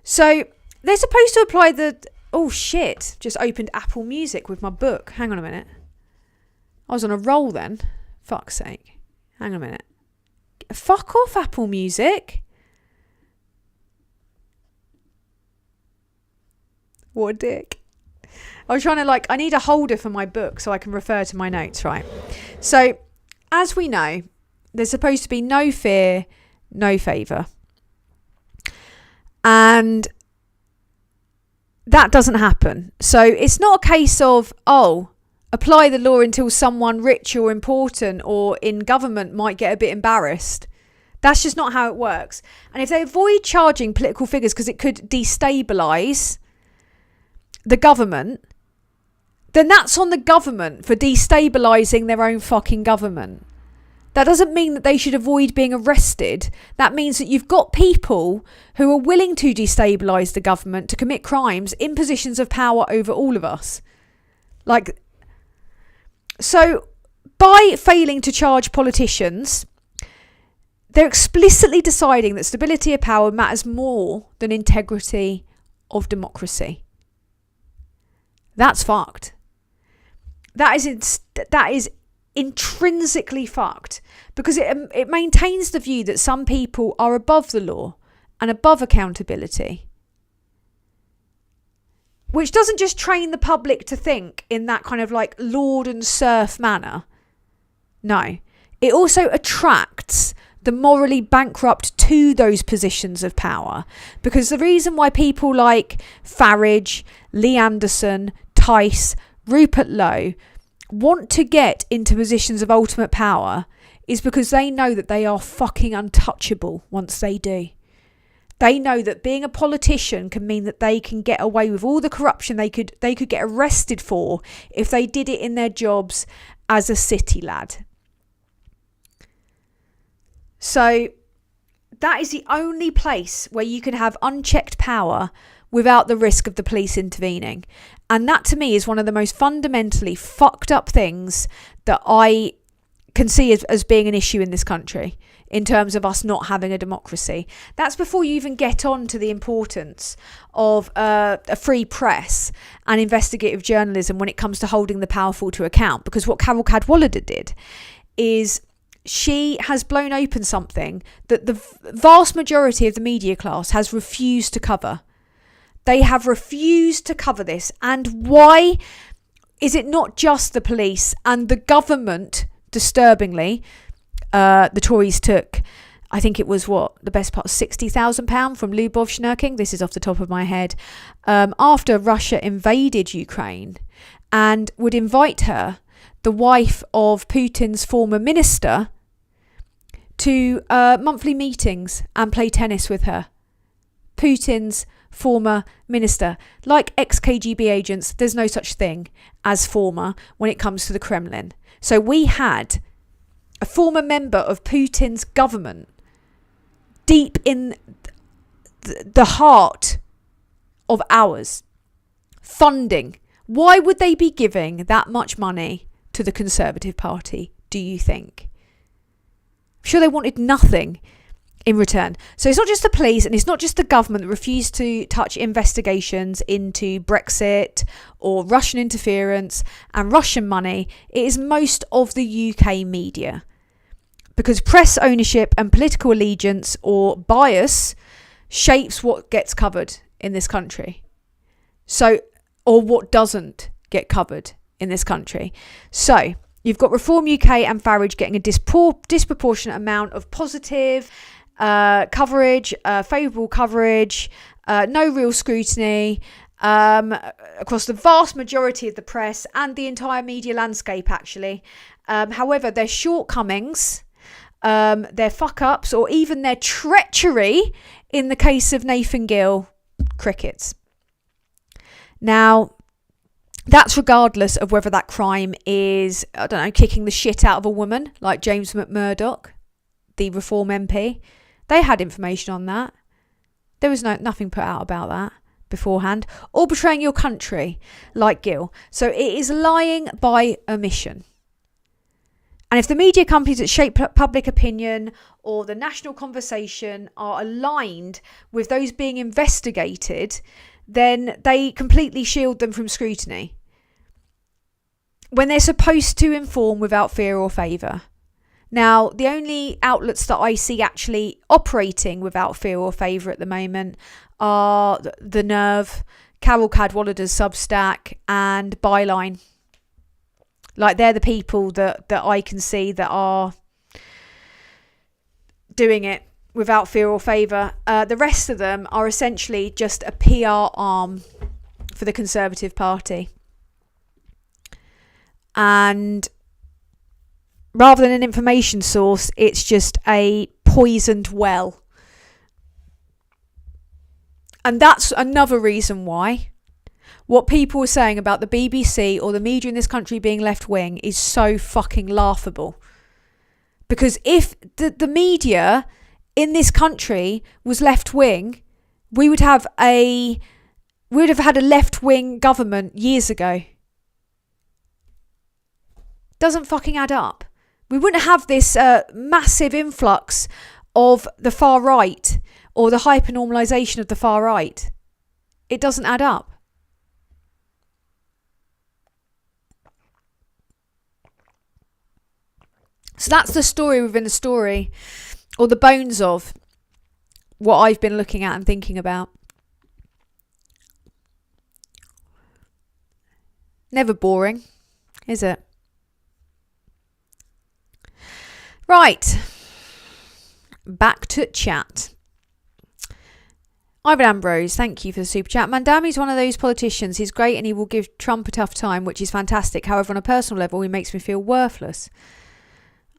So they're supposed to apply the... Oh shit, just opened Apple Music with my book. Hang on a minute. I was on a roll then. Fuck's sake. Hang on a minute. Fuck off, Apple Music. What a dick. I was trying to I need a holder for my book so I can refer to my notes, right? So, as we know, there's supposed to be no fear, no favour. And that doesn't happen. So it's not a case of, apply the law until someone rich or important or in government might get a bit embarrassed. That's just not how it works. And if they avoid charging political figures because it could destabilise the government, then that's on the government for destabilising their own fucking government. That doesn't mean that they should avoid being arrested. That means that you've got people who are willing to destabilise the government to commit crimes in positions of power over all of us. So by failing to charge politicians, they're explicitly deciding that stability of power matters more than integrity of democracy. That's fucked. That is intrinsically fucked, because it maintains the view that some people are above the law and above accountability, which doesn't just train the public to think in that kind of lord and serf manner. No, it also attracts the morally bankrupt to those positions of power, because the reason why people like Farage, Lee Anderson, Tice, Rupert Lowe want to get into positions of ultimate power is because they know that they are fucking untouchable once they do. They know that being a politician can mean that they can get away with all the corruption they could get arrested for if they did it in their jobs as a city lad. So that is the only place where you can have unchecked power without the risk of the police intervening. And that to me is one of the most fundamentally fucked up things that I can see as being an issue in this country in terms of us not having a democracy. That's before you even get on to the importance of a free press and investigative journalism when it comes to holding the powerful to account. Because what Carol Cadwallader did is she has blown open something that the vast majority of the media class has refused to cover. They have refused to cover this. And why is it not just the police and the government, disturbingly? The Tories took, I think it was the best part, £60,000 from Lubov Schnurking. This is off the top of my head. After Russia invaded Ukraine, and would invite her, the wife of Putin's former minister, to monthly meetings and play tennis with her. Putin's former minister. Like ex-KGB agents, there's no such thing as former when it comes to the Kremlin. So we had a former member of Putin's government deep in the heart of ours, funding. Why would they be giving that much money to the Conservative Party, do you think? I'm sure they wanted nothing in return. So it's not just the police and it's not just the government that refused to touch investigations into Brexit or Russian interference and Russian money. It is most of the UK media. Because press ownership and political allegiance or bias shapes what gets covered in this country. So, or what doesn't get covered in this country. So, you've got Reform UK and Farage getting a disproportionate amount of positive coverage, favourable coverage, no real scrutiny across the vast majority of the press and the entire media landscape, actually. However, their shortcomings, their fuck-ups, or even their treachery in the case of Nathan Gill, crickets. Now, that's regardless of whether that crime is, I don't know, kicking the shit out of a woman like James McMurdoch, the Reform MP. They had information on that. There was nothing put out about that beforehand. Or betraying your country like Gill. So it is lying by omission. And if the media companies that shape public opinion or the national conversation are aligned with those being investigated, then they completely shield them from scrutiny. When they're supposed to inform without fear or favour. Now, the only outlets that I see actually operating without fear or favour at the moment are The Nerve, Carol Cadwallader's Substack and Byline. Like, they're the people that I can see that are doing it without fear or favour. The rest of them are essentially just a PR arm for the Conservative Party. And rather than an information source, it's just a poisoned well. And that's another reason why what people are saying about the BBC or the media in this country being left-wing is so fucking laughable. Because if the media in this country was left-wing, we would have had a left-wing government years ago. Doesn't fucking add up. We wouldn't have this massive influx of the far right or the hyper-normalisation of the far right. It doesn't add up. So that's the story within the story, or the bones of what I've been looking at and thinking about. Never boring, is it? Right. Back to chat. Ivan Ambrose, thank you for the super chat. Mandami's one of those politicians. He's great and he will give Trump a tough time, which is fantastic. However, on a personal level, he makes me feel worthless.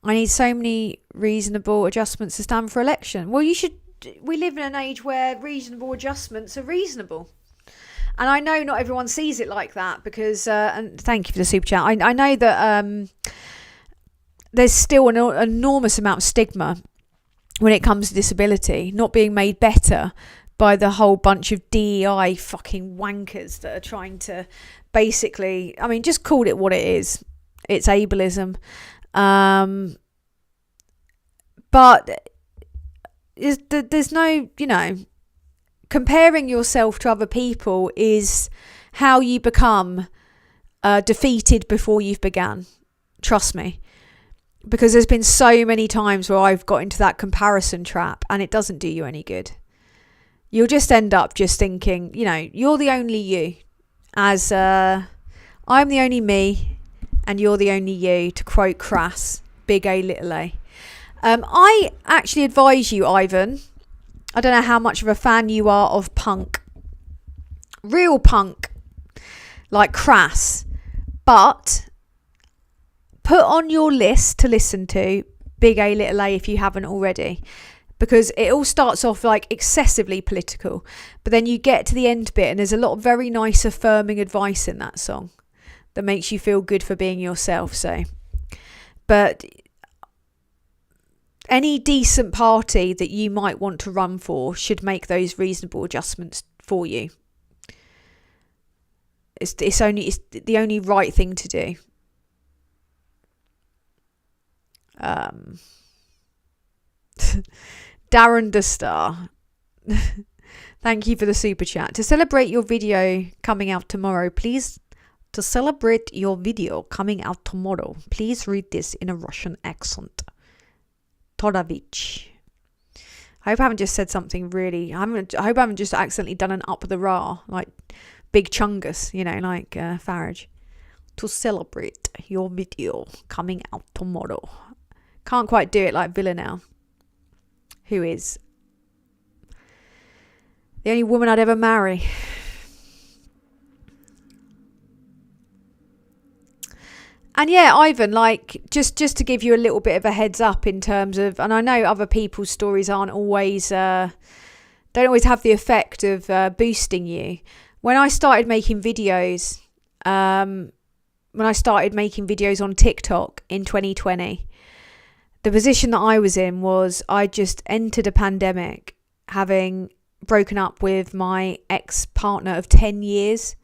I need so many reasonable adjustments to stand for election. Well, we live in an age where reasonable adjustments are reasonable. And I know not everyone sees it like that because, and thank you for the super chat. I know that there's still an enormous amount of stigma when it comes to disability, not being made better by the whole bunch of DEI fucking wankers that are trying to basically, I mean, just call it what it is. It's ableism. But there's no, comparing yourself to other people is how you become defeated before you've begun. Trust me. Because there's been so many times where I've got into that comparison trap and it doesn't do you any good. You'll just end up just thinking, you're the only you. As I'm the only me and you're the only you, to quote Crass, big A, little a. I actually advise you, Ivan, I don't know how much of a fan you are of punk. Real punk. Like Crass. But put on your list to listen to Big A, Little A if you haven't already. Because it all starts off like excessively political. But then you get to the end bit and there's a lot of very nice affirming advice in that song that makes you feel good for being yourself. So, but any decent party that you might want to run for should make those reasonable adjustments for you. It's the only right thing to do. Darren the Star. Thank you for the super chat. To celebrate your video coming out tomorrow, please read this in a Russian accent. Todavich. I hope I haven't just said something really... I hope I haven't just accidentally done an up the ra, like Big Chungus, like Farage. To celebrate your video coming out tomorrow. Can't quite do it like Villanelle, who is the only woman I'd ever marry. And yeah, Ivan, like, just to give you a little bit of a heads up in terms of, and I know other people's stories aren't always, don't always have the effect of boosting you. When I started making videos, on TikTok in 2020, the position that I was in was I just entered a pandemic having broken up with my ex-partner of 10 years.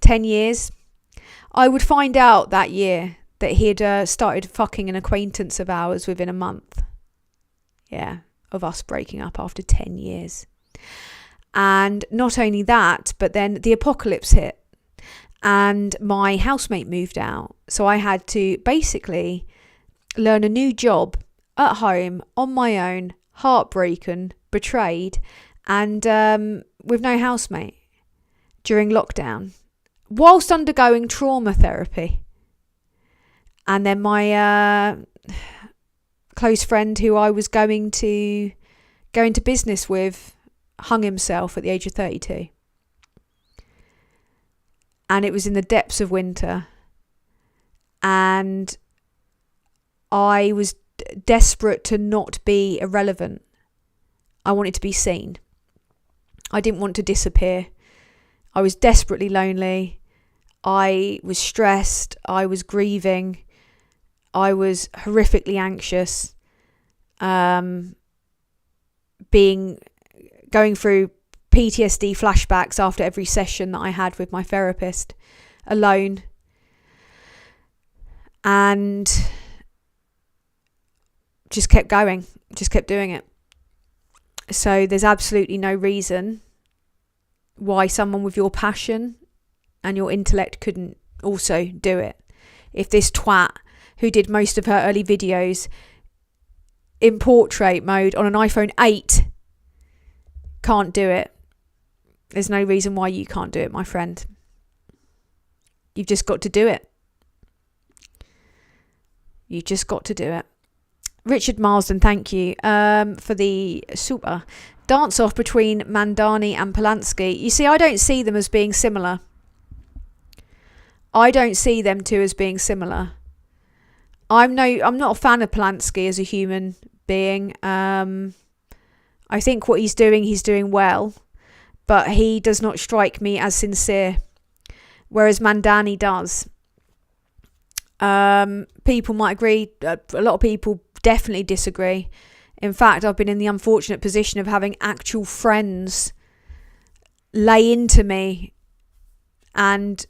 10 years. I would find out that year that he had started fucking an acquaintance of ours within a month. Yeah, of us breaking up after 10 years. And not only that, but then the apocalypse hit. And my housemate moved out. So I had to basically learn a new job at home on my own, heartbroken, betrayed, and with no housemate during lockdown, whilst undergoing trauma therapy. And then my close friend who I was going to go into business with hung himself at the age of 32. And it was in the depths of winter. And I was desperate to not be irrelevant. I wanted to be seen. I didn't want to disappear. I was desperately lonely. I was stressed. I was grieving. I was horrifically anxious. Going through PTSD flashbacks after every session that I had with my therapist, alone. And just kept going, just kept doing it. So there's absolutely no reason why someone with your passion and your intellect couldn't also do it. If this twat who did most of her early videos in portrait mode on an iPhone 8 can't do it, there's no reason why you can't do it, my friend. You've just got to do it. You've just got to do it. Richard Marsden, thank you for the super dance off between Mandani and Polanski. You see, I don't see them as being similar. I don't see them two as being similar. I'm not a fan of Polanski as a human being. I think what he's doing well, but he does not strike me as sincere, whereas Mandani does. People might agree. A lot of people definitely disagree. In fact, I've been in the unfortunate position of having actual friends lay into me and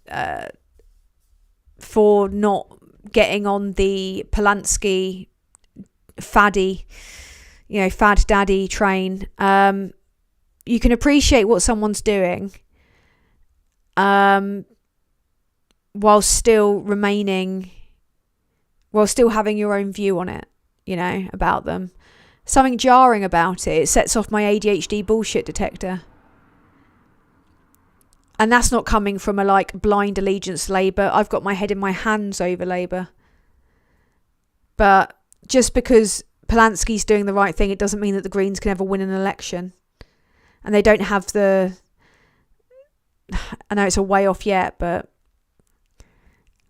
for not getting on the Polanski fad daddy train. You can appreciate what someone's doing while still having your own view on it, about them. Something jarring about it. It sets off my ADHD bullshit detector. And that's not coming from a blind allegiance to Labour. I've got my head in my hands over Labour. But just because Polanski's doing the right thing, it doesn't mean that the Greens can ever win an election. And they don't have I know it's a way off yet, but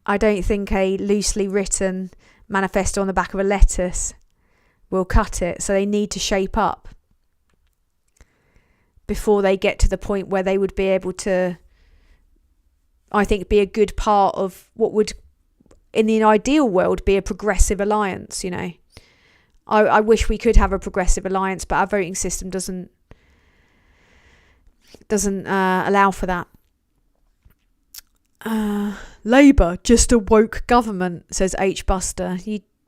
I don't think a loosely written manifesto on the back of a lettuce will cut it. So they need to shape up before they get to the point where they would be able to, I think, be a good part of what would, in the ideal world, be a progressive alliance. I wish we could have a progressive alliance, but our voting system doesn't allow for that. Labour, just a woke government, says H. Buster.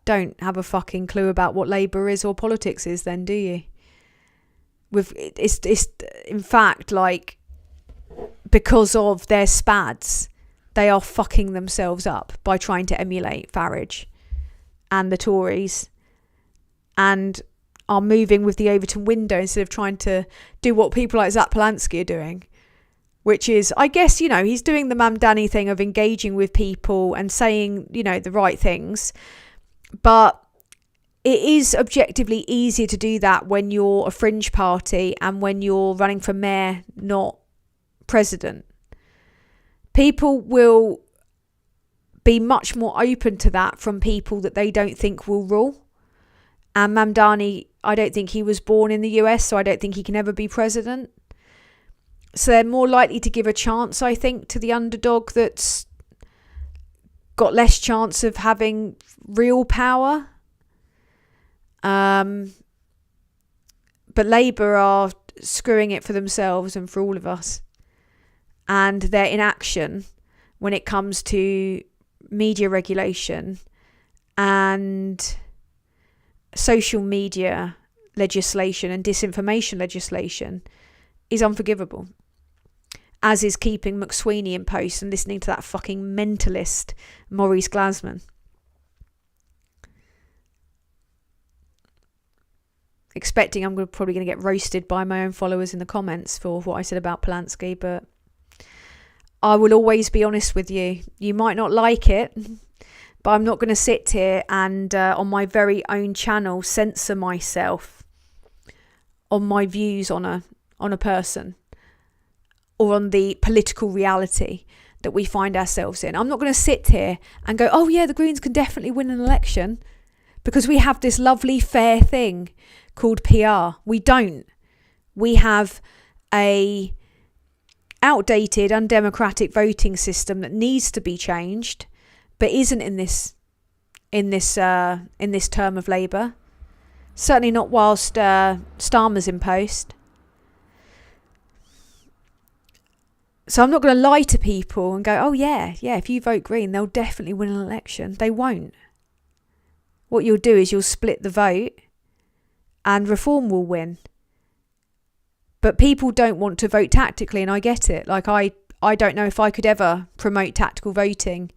don't have a fucking clue about what Labour is or politics is then, do you? It's in fact, like, because of their spads, they are fucking themselves up by trying to emulate Farage and the Tories, and are moving with the Overton window instead of trying to do what people like Zach Polanski are doing, which is, I guess, you know, he's doing the Mamdani thing of engaging with people and saying, you know, the right things. But it is objectively easier to do that when you're a fringe party and when you're running for mayor, not president. People will be much more open to that from people that they don't think will rule. And Mamdani, I don't think he was born in the US, so I don't think he can ever be president. So they're more likely to give a chance, I think, to the underdog that's got less chance of having real power. But Labour are screwing it for themselves and for all of us. And their inaction when it comes to media regulation and social media legislation and disinformation legislation is unforgivable. As is keeping McSweeney in post and listening to that fucking mentalist Maurice Glasman. Expecting I'm probably going to get roasted by my own followers in the comments for what I said about Polanski, but I will always be honest with you. You might not like it, but I'm not going to sit here and on my very own channel censor myself on my views on a person or on the political reality that we find ourselves in. I'm not going to sit here and go, oh yeah, the Greens can definitely win an election because we have this lovely fair thing called PR. We don't. We have a outdated, undemocratic voting system that needs to be changed, but isn't in this term of Labour. Certainly not whilst Starmer's in post. So I'm not going to lie to people and go, oh yeah, if you vote Green, they'll definitely win an election. They won't. What you'll do is you'll split the vote and Reform will win. But people don't want to vote tactically, and I get it. Like, I don't know if I could ever promote tactical voting.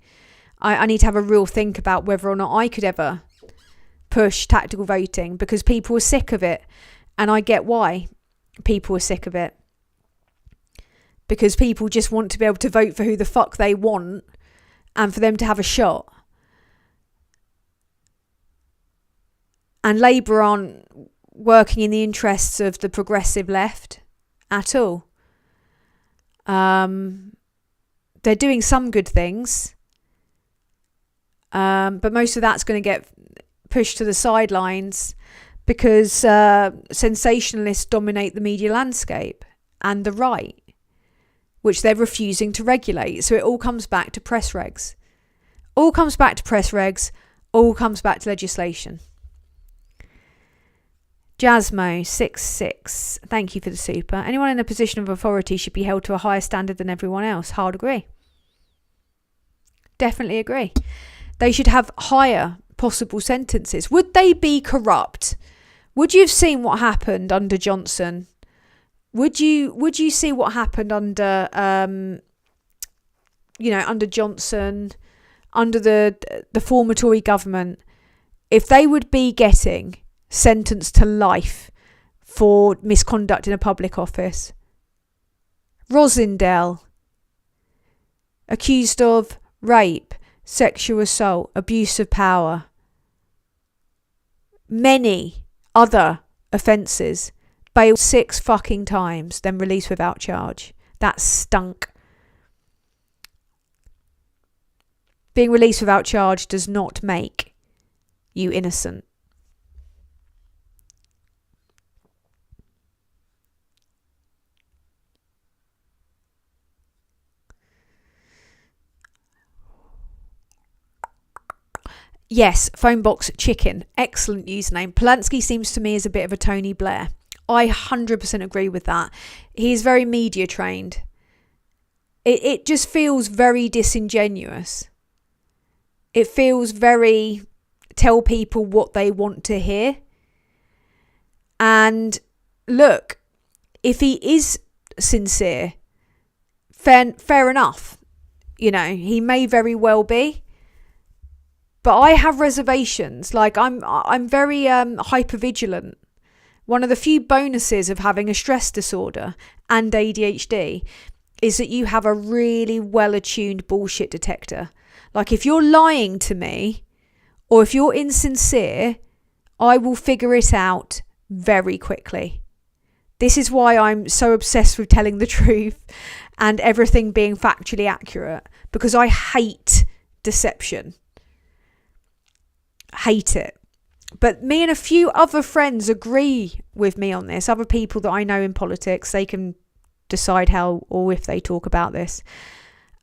I need to have a real think about whether or not I could ever push tactical voting because people are sick of it. And I get why people are sick of it. Because people just want to be able to vote for who the fuck they want and for them to have a shot. And Labour aren't working in the interests of the progressive left at all. They're doing some good things. But most of that's going to get pushed to the sidelines because sensationalists dominate the media landscape and the right, which they're refusing to regulate. So it all comes back to press regs. All comes back to press regs. All comes back to legislation. Jasmo66, thank you for the super. Anyone in a position of authority should be held to a higher standard than everyone else. Hard agree. Definitely agree. They should have higher possible sentences. Would they be corrupt? Would you have seen what happened under Johnson? Would you see what happened under under Johnson, under the former Tory government? If they would be getting sentenced to life for misconduct in a public office. Rosindell, accused of rape, sexual assault, abuse of power, many other offences, bailed 6 fucking times, then released without charge. That stunk. Being released without charge does not make you innocent. Yes, Phonebox Chicken. Excellent username. Polanski seems to me as a bit of a Tony Blair. I 100% agree with that. He's very media trained. It just feels very disingenuous. It feels very tell people what they want to hear. And look, if he is sincere, fair enough. You know, he may very well be. But I have reservations. Like, I'm very hypervigilant. One of the few bonuses of having a stress disorder and ADHD is that you have a really well-attuned bullshit detector. Like, if you're lying to me or if you're insincere, I will figure it out very quickly. This is why I'm so obsessed with telling the truth and everything being factually accurate, because I hate deception. Hate it. But me and a few other friends agree with me on this. Other people that I know in politics, they can decide how or if they talk about this.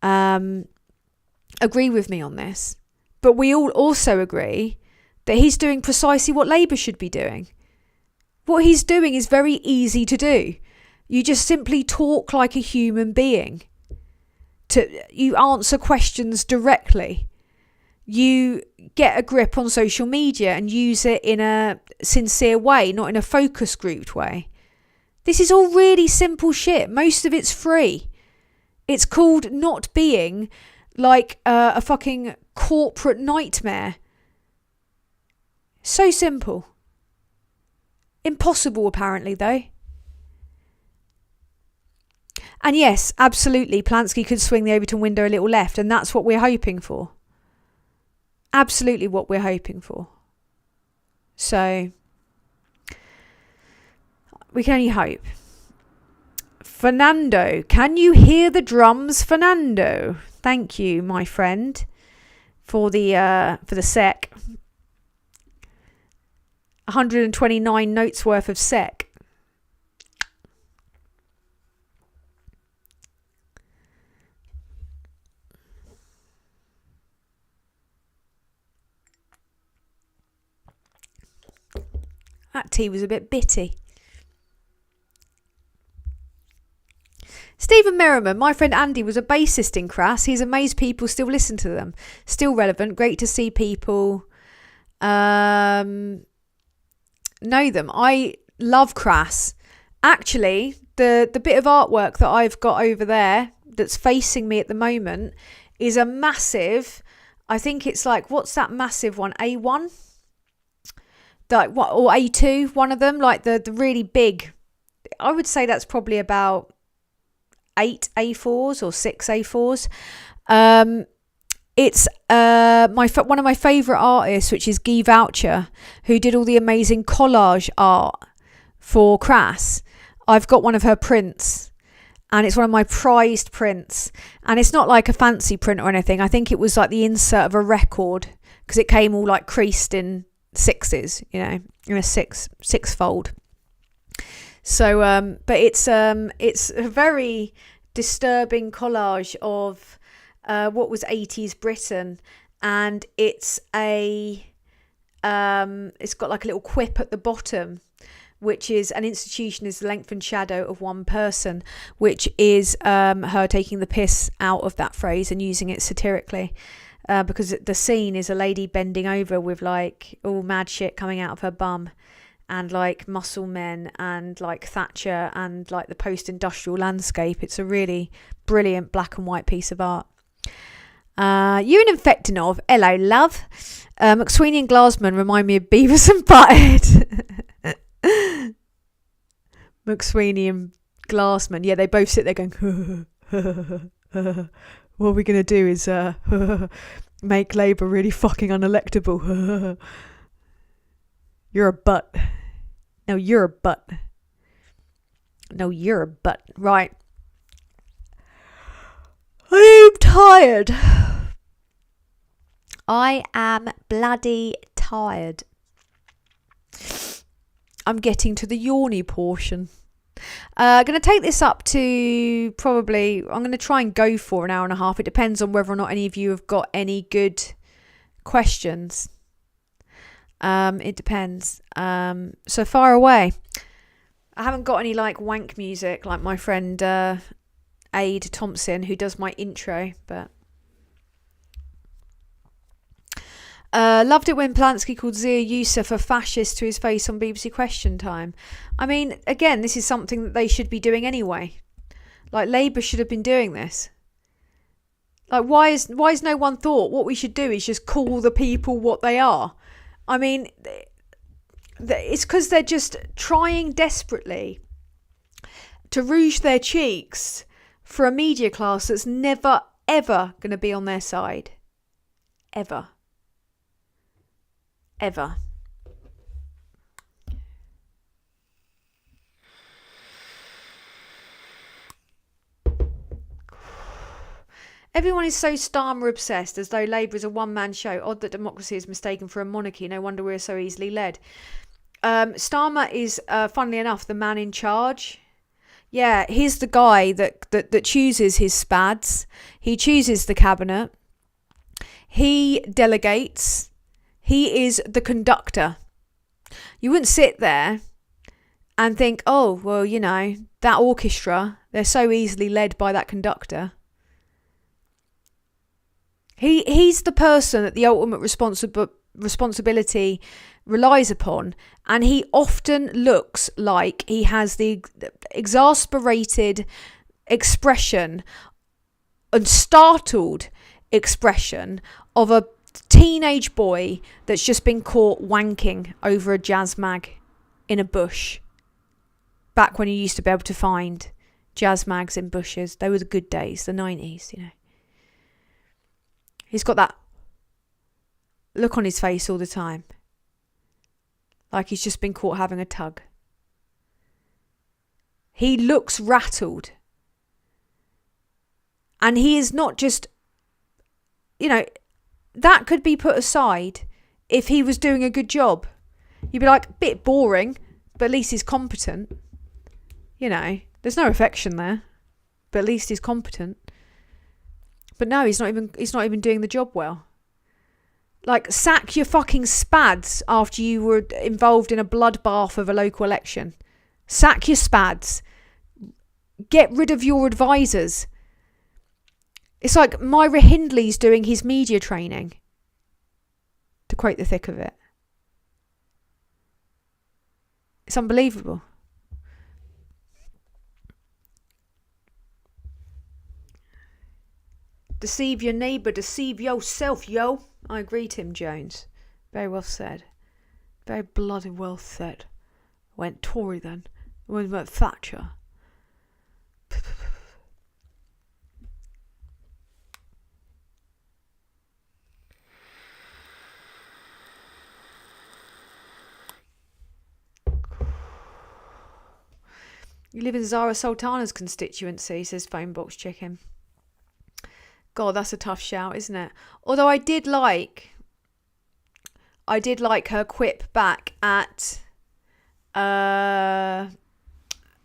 Agree with me on this. But we all also agree that he's doing precisely what Labour should be doing. What he's doing is very easy to do. You just simply talk like a human being. You answer questions directly. You get a grip on social media and use it in a sincere way, not in a focus grouped way. This is all really simple shit. Most of it's free. It's called not being like a fucking corporate nightmare. So simple. Impossible, apparently, though. And yes, absolutely, Plansky could swing the Overton window a little left, and that's what we're hoping for. Absolutely what we're hoping for. So, we can only hope. Fernando, can you hear the drums, Fernando? Thank you, my friend, for the sec. 129 notes worth of sec. That tea was a bit bitty. Stephen Merriman, my friend Andy was a bassist in Crass. He's amazed people still listen to them. Still relevant. Great to see people know them. I love Crass. Actually, the bit of artwork that I've got over there that's facing me at the moment is a massive, I think it's like, what's that massive one? A1? Like what, or A2, one of them, like the really big. I would say that's probably about 8 A4s or 6 A4s. It's one of my favourite artists, which is Guy Voucher, who did all the amazing collage art for Crass. I've got one of her prints, and it's one of my prized prints. And it's not like a fancy print or anything. I think it was like the insert of a record, because it came all like creased in sixes, you know, in a six fold. So but it's a very disturbing collage of what was 80s Britain, and it's got like a little quip at the bottom, which is an institution is the lengthened shadow of one person, which is her taking the piss out of that phrase and using it satirically. Because the scene is a lady bending over with like all mad shit coming out of her bum, and like muscle men and like Thatcher and like the post-industrial landscape. It's a really brilliant black and white piece of art. Ewan Infectinov, hello love. McSweeney and Glassman remind me of Beavis and Butthead. McSweeney and Glassman, yeah, they both sit there going what we're going to do is make Labour really fucking unelectable. You're a butt. No, you're a butt. No, you're a butt. Right. I'm tired. I am bloody tired. I'm getting to the yawny portion. Going to take this up to probably, I'm going to try and go for an hour and a half. It depends on whether or not any of you have got any good questions. It depends. So far away. I haven't got any like wank music like my friend Aid Thompson, who does my intro, but Loved it when Polanski called Zia Youssef a fascist to his face on BBC Question Time. I mean, again, this is something that they should be doing anyway. Like, Labour should have been doing this. Like, why is no one thought what we should do is just call the people what they are? I mean, it's because they're just trying desperately to rouge their cheeks for a media class that's never, ever going to be on their side. Ever. Ever. Everyone is so Starmer obsessed, as though Labour is a one-man show. Odd that democracy is mistaken for a monarchy. No wonder we're so easily led. Starmer is, funnily enough, the man in charge. Yeah, he's the guy that chooses his spads. He chooses the cabinet. He delegates. He is the conductor. You wouldn't sit there and think, oh, well, you know, that orchestra, they're so easily led by that conductor. He's the person that the ultimate responsibility relies upon, and he often looks like he has the exasperated expression and startled expression of a teenage boy that's just been caught wanking over a jazz mag in a bush. Back when you used to be able to find jazz mags in bushes. They were the good days, the 90s, you know. He's got that look on his face all the time. Like he's just been caught having a tug. He looks rattled. And he is not just, you know, that could be put aside if he was doing a good job. You'd be like, bit boring, but at least he's competent. You know, there's no affection there, but at least he's competent. But no, he's not even doing the job well. Like, sack your fucking spads after you were involved in a bloodbath of a local election. Sack your spads. Get rid of your advisors. It's like Myra Hindley's doing his media training. To quote the thick of it. It's unbelievable. Deceive your neighbour, deceive yourself, yo. I agree, Tim Jones. Very well said. Very bloody well said. Went Tory then. Went Thatcher. You live in Zara Sultana's constituency, says Phonebox Chicken. God, that's a tough shout, isn't it? Although I did like her quip back at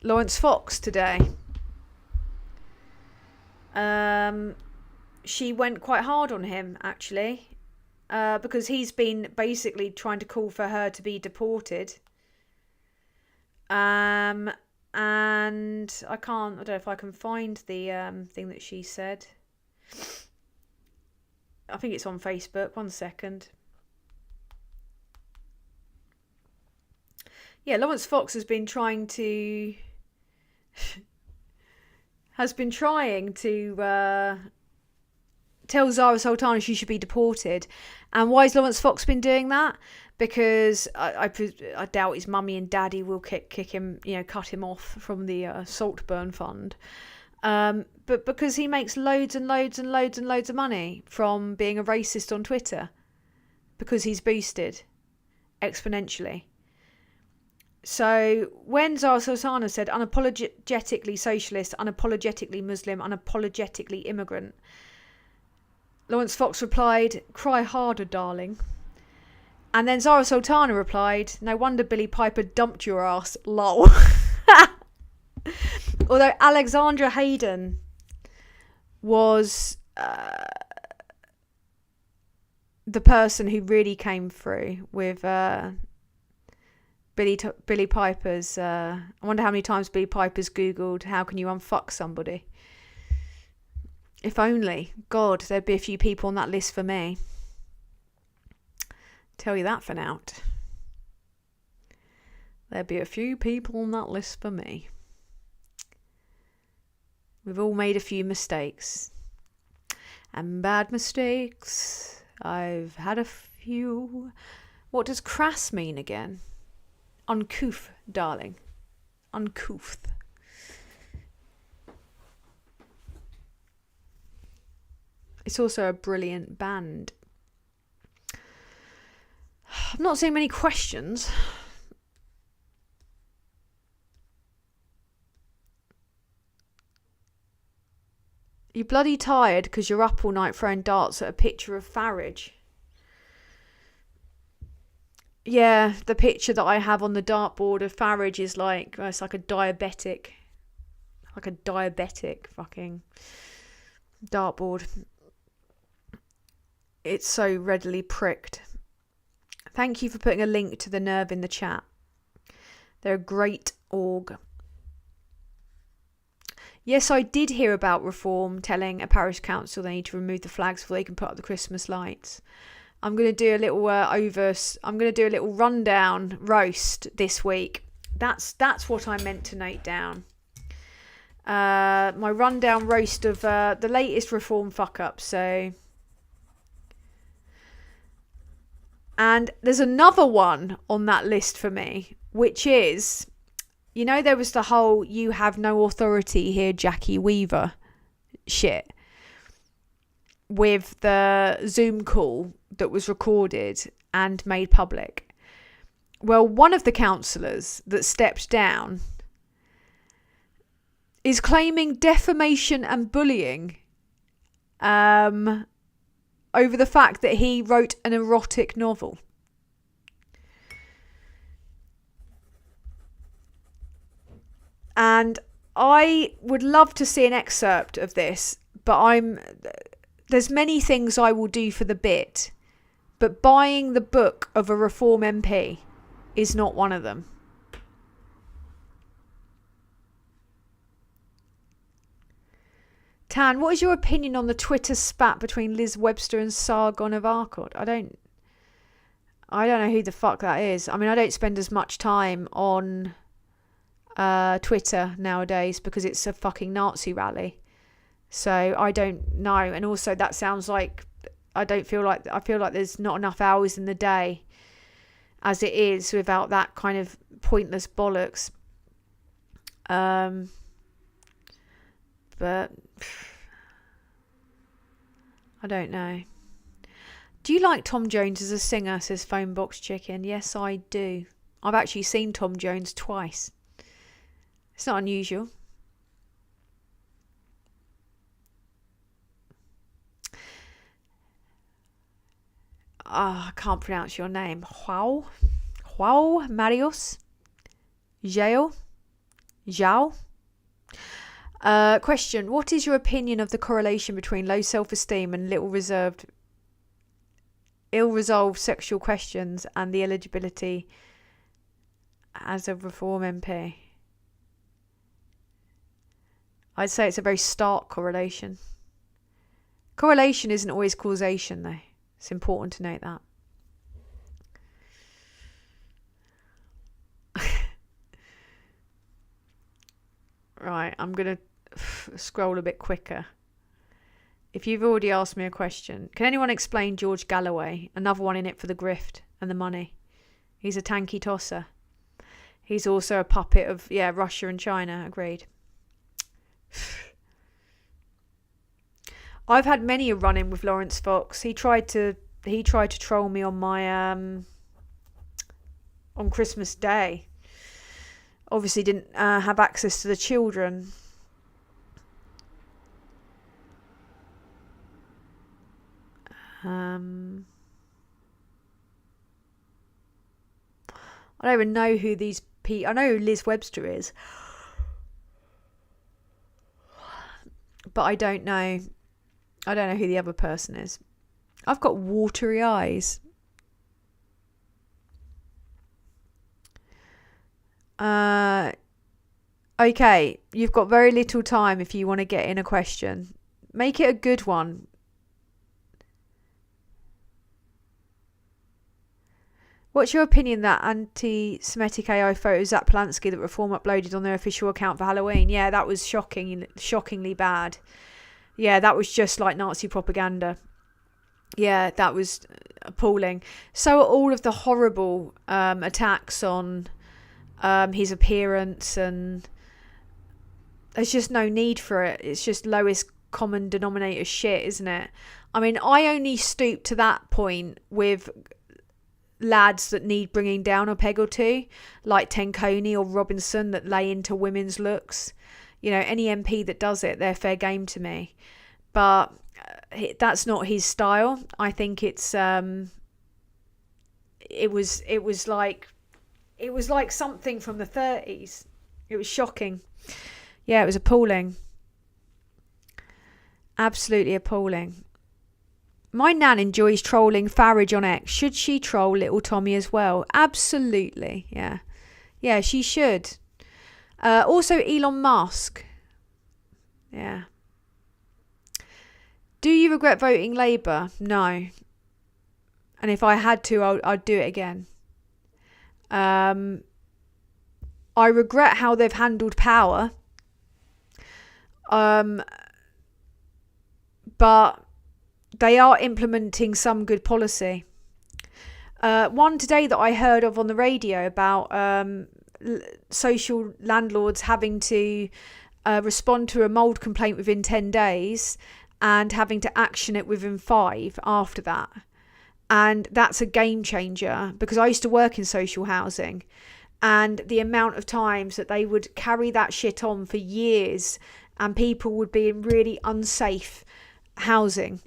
Lawrence Fox today. She went quite hard on him, actually, because he's been basically trying to call for her to be deported. And I don't know if I can find the thing that she said. I think it's on Facebook. 1 second. Yeah, Lawrence Fox has been trying to tell Zara Sultana she should be deported. And why has Lawrence Fox been doing that? Because I doubt his mummy and daddy will kick him, you know, cut him off from the Saltburn Fund. But because he makes loads and loads and loads and loads of money from being a racist on Twitter. Because he's boosted exponentially. So when Zara Sultana said unapologetically socialist, unapologetically Muslim, unapologetically immigrant, Lawrence Fox replied, "Cry harder, darling." And then Zara Sultana replied, "No wonder Billy Piper dumped your ass, lol." Although Alexandra Hayden was the person who really came through with Billy Piper's... I wonder how many times Billy Piper's Googled, how can you unfuck somebody? If only. God, there'd be a few people on that list for me. Tell you that for now. There'll be a few people on that list for me. We've all made a few mistakes. And bad mistakes. I've had a few. What does crass mean again? Uncouth, darling. Uncouth. It's also a brilliant band. I've not seen many questions. You bloody tired because you're up all night throwing darts at a picture of Farage. Yeah, the picture that I have on the dartboard of Farage is like, it's like a diabetic. Like a diabetic fucking dartboard. It's so readily pricked. Thank you for putting a link to the Nerve in the chat. They're a great org. Yes, I did hear about Reform telling a parish council they need to remove the flags before they can put up the Christmas lights. I'm going to do a little I'm going to do a little rundown roast this week. That's what I meant to note down. My rundown roast of the latest Reform fuck up. So, and there's another one on that list for me, which is, you know, there was the whole "you have no authority here, Jackie Weaver" shit with the Zoom call that was recorded and made public. Well, one of the councillors that stepped down is claiming defamation and bullying over the fact that he wrote an erotic novel. And I would love to see an excerpt of this, but there's many things I will do for the bit, but buying the book of a Reform MP is not one of them. Tan, what is your opinion on the Twitter spat between Liz Webster and Sargon of Akkad? I don't know who the fuck that is. I mean, I don't spend as much time on Twitter nowadays because it's a fucking Nazi rally. So I don't know. And also that sounds like I feel like there's not enough hours in the day as it is without that kind of pointless bollocks. But I don't know. Do you like Tom Jones as a singer, says Phone Box Chicken? Yes, I do. I've actually seen Tom Jones twice. It's not unusual. I can't pronounce your name. Joao Marius? Zhao? Question. What is your opinion of the correlation between low self-esteem and ill-resolved sexual questions and the eligibility as a Reform MP? I'd say it's a very stark correlation. Correlation isn't always causation, though. It's important to note that. Right, I'm going to scroll a bit quicker. If you've already asked me a question, can anyone explain George Galloway? Another one in it for the grift and the money. He's a tanky tosser. He's also a puppet of, Russia and China. Agreed. I've had many a run-in with Lawrence Fox. He tried to troll me on my on Christmas Day. Obviously didn't have access to the children. I don't even know who these people... I know who Liz Webster is. But I don't know who the other person is. I've got watery eyes. Okay, you've got very little time if you want to get in a question. Make it a good one. What's your opinion that anti-Semitic AI photo Zach Polanski that Reform uploaded on their official account for Halloween? Yeah, that was shockingly bad. Yeah, that was just like Nazi propaganda. Yeah, that was appalling. So are all of the horrible attacks on his appearance, and there's just no need for it. It's just lowest common denominator shit, isn't it? I mean, I only stoop to that point with lads that need bringing down a peg or two, like Tenconi or Robinson, that lay into women's looks. You know, any MP that does it, they're fair game to me. But that's not his style. I think it's it was like something from the 30s. It was shocking. Yeah, it was appalling. Absolutely appalling. My nan enjoys trolling Farage on X. Should she troll little Tommy as well? Absolutely, yeah. Yeah, she should. Also, Elon Musk. Yeah. Do you regret voting Labour? No. And if I had to, I'd do it again. I regret how they've handled power. But they are implementing some good policy. One today that I heard of on the radio about social landlords having to respond to a mould complaint within 10 days and having to action it within 5 after that. And that's a game changer, because I used to work in social housing, and the amount of times that they would carry that shit on for years and people would be in really unsafe housing.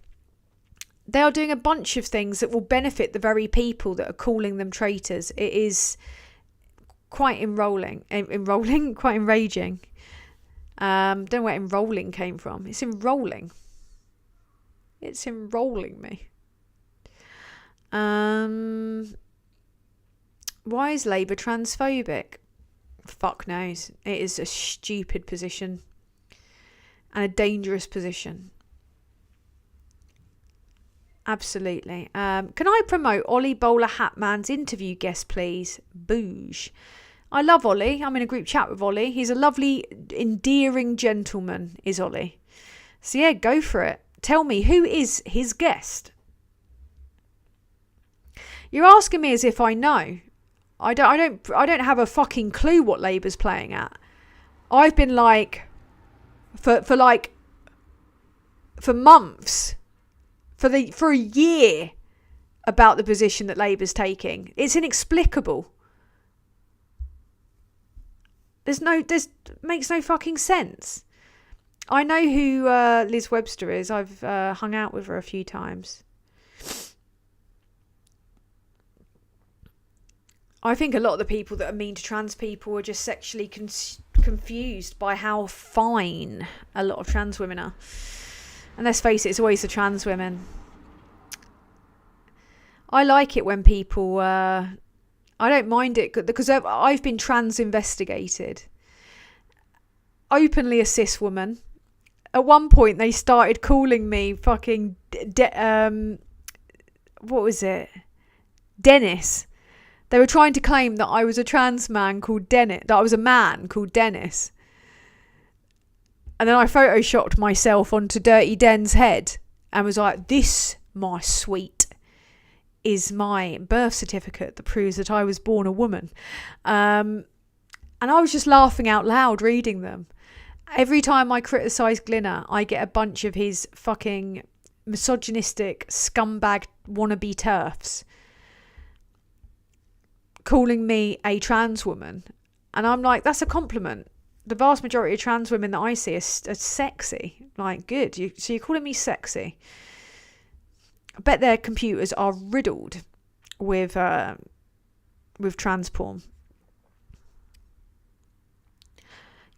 They are doing a bunch of things that will benefit the very people that are calling them traitors. It is quite quite enraging. Don't know where enrolling came from. It's enrolling me. Why is Labour transphobic? Fuck knows. It is a stupid position and a dangerous position. Absolutely. Can I promote Ollie Bowler Hatman's interview guest, please? Bullsh. I love Ollie. I'm in a group chat with Ollie. He's a lovely, endearing gentleman, is Ollie. So yeah, go for it. Tell me, who is his guest? You're asking me as if I know. I don't have a fucking clue what Labour's playing at. I've been like for months, for a year, about the position that Labour's taking. It's inexplicable. This makes no fucking sense. I know who Liz Webster is. I've hung out with her a few times. I think a lot of the people that are mean to trans people are just sexually confused by how fine a lot of trans women are. And let's face it, it's always the trans women. I like it when people... I don't mind it because I've been trans investigated. Openly a cis woman. At one point, they started calling me fucking... what was it? Dennis. They were trying to claim that I was a trans man called Dennis. That I was a man called Dennis. And then I photoshopped myself onto Dirty Den's head and was like, this, my sweet, is my birth certificate that proves that I was born a woman. And I was just laughing out loud reading them. Every time I criticise Glinner, I get a bunch of his fucking misogynistic scumbag wannabe turfs calling me a trans woman. And I'm like, that's a compliment. The vast majority of trans women that I see are sexy. Like, good. So you're calling me sexy. I bet their computers are riddled with trans porn.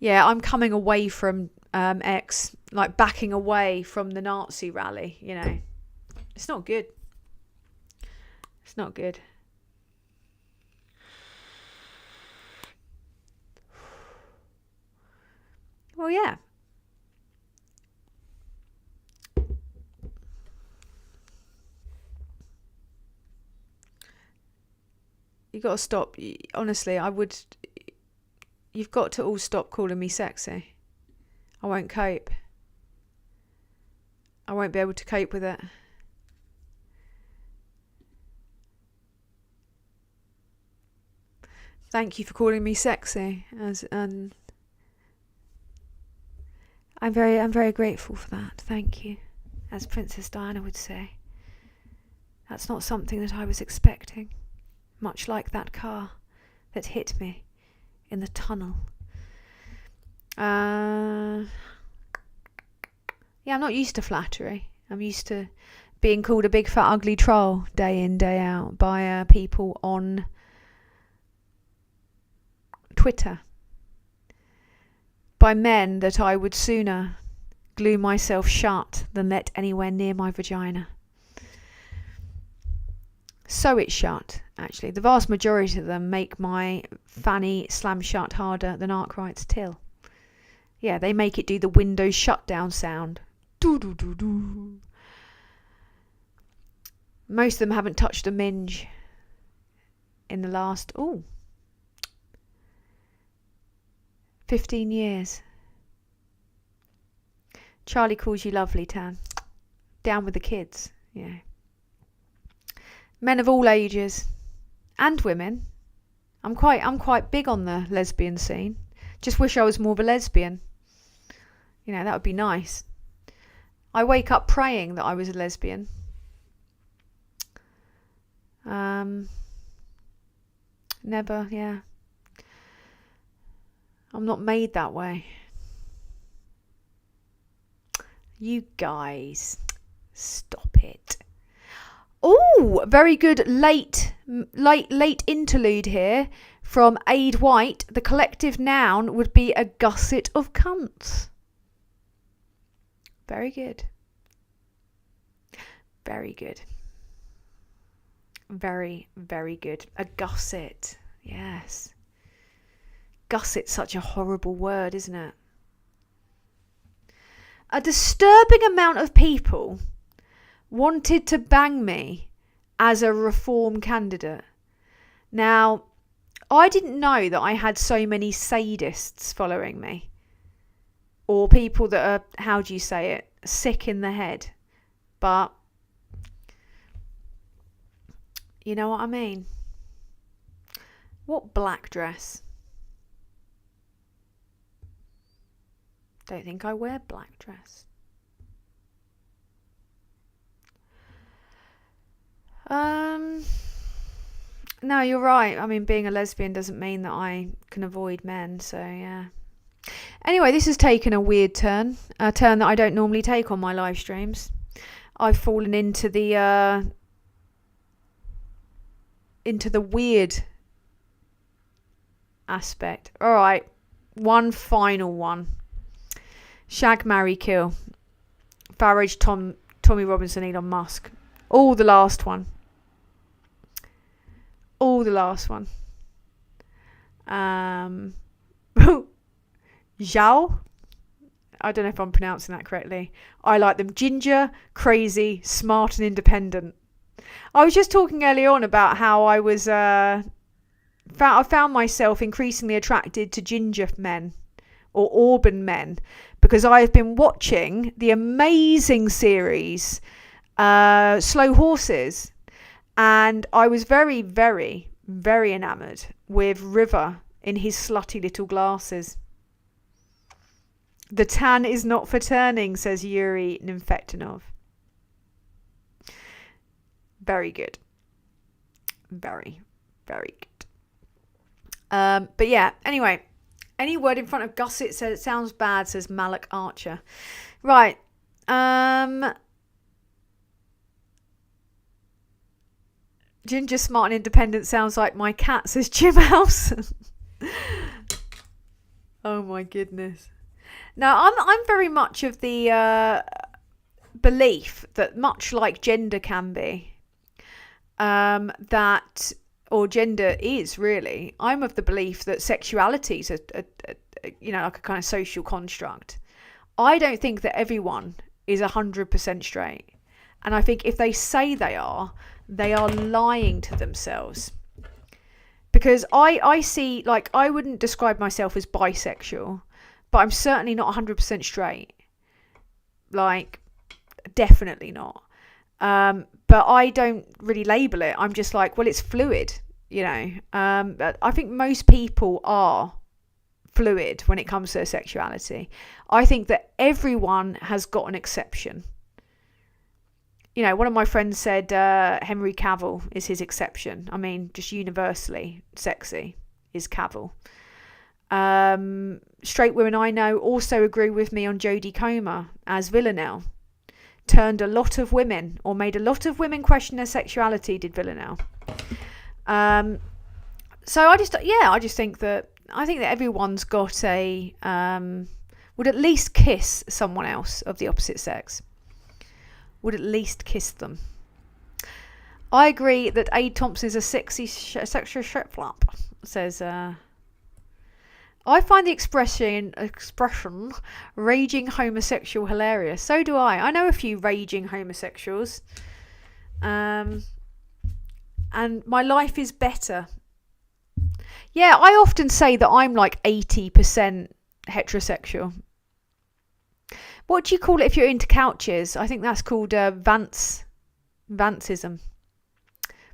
Yeah, I'm coming away from X, like backing away from the Nazi rally, you know. It's not good. It's not good. Well, yeah. You got to stop. Honestly, you've got to all stop calling me sexy. I won't cope. I won't be able to cope with it. Thank you for calling me sexy. I'm very grateful for that. Thank you. As Princess Diana would say. That's not something that I was expecting. Much like that car that hit me in the tunnel. Yeah, I'm not used to flattery. I'm used to being called a big fat ugly troll day in, day out by people on Twitter. By men that I would sooner glue myself shut than let anywhere near my vagina. Sew it shut, actually. The vast majority of them make my fanny slam shut harder than Arkwright's till. Yeah, they make it do the Windows shutdown sound. Doo-doo-doo-doo. Most of them haven't touched a minge in the last 15 years. Charlie calls you lovely, Tan. Down with the kids. Yeah. Men of all ages and women. I'm quite big on the lesbian scene. Just wish I was more of a lesbian. You know, that would be nice. I wake up praying that I was a lesbian. Never, yeah. I'm not made that way. You guys, stop it. Oh, very good late interlude here from Aid White. The collective noun would be a gusset of cunts. Very good. Very good. Very, very good. A gusset. Yes. Gusset's such a horrible word, isn't it? A disturbing amount of people wanted to bang me as a reform candidate. Now, I didn't know that I had so many sadists following me. Or people that are, how do you say it, sick in the head. But, you know what I mean? What black dress? Don't think I wear black dress. No, you're right. I mean, being a lesbian doesn't mean that I can avoid men, so yeah. Anyway, this has taken a weird turn. A turn that I don't normally take on my live streams. I've fallen into the weird aspect. Alright, one final one. Shag, marry, kill. Farage, Tommy Robinson, Elon Musk. All the last one. All the last one. Zhao. I don't know if I'm pronouncing that correctly. I like them ginger, crazy, smart and independent. I was just talking earlier on about how I was... I found myself increasingly attracted to ginger men. Or Auburn men. Because I have been watching the amazing series Slow Horses. And I was very, very, very enamoured with River in his slutty little glasses. The tan is not for turning, says Yuri Nymphectinov. Very good. Very, very good. But yeah, anyway. Any word in front of gusset says it sounds bad, says Malik Archer. Right. Ginger, smart and independent sounds like my cat, says Jim House. Oh my goodness. Now, I'm very much of the belief that much like gender can be, that, or gender is really, I'm of the belief that sexuality is a like a kind of social construct. I don't think that everyone is 100% straight. And I think if they say they are lying to themselves. Because I see, like, I wouldn't describe myself as bisexual, but I'm certainly not 100% straight. Like, definitely not. But I don't really label it. I'm just like, well, it's fluid, you know. But I think most people are fluid when it comes to their sexuality. I think that everyone has got an exception. You know, one of my friends said Henry Cavill is his exception. I mean, just universally sexy is Cavill. Straight women I know also agree with me on Jodie Comer as Villanelle. Turned a lot of women, or made a lot of women question their sexuality, did Villanelle. So I just think that everyone's got a would at least kiss someone else of the opposite sex. Would at least kiss them. I agree that Aid Thompson is a sexy sexual shit flap, says I find the expression raging homosexual hilarious. So do I. I know a few raging homosexuals. And my life is better. Yeah, I often say that I'm like 80% heterosexual. What do you call it if you're into couches? I think that's called Vanceism.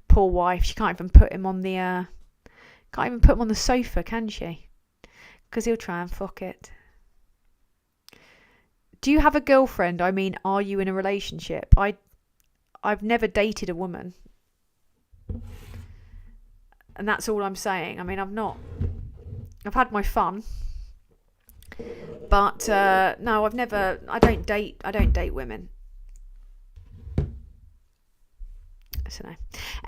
Poor wife. She can't even put him on the sofa, can she? Because he'll try and fuck it. Do you have a girlfriend? I mean, are you in a relationship? I've never dated a woman. And that's all I'm saying. I mean, I've had my fun. But no, I don't date women. So no.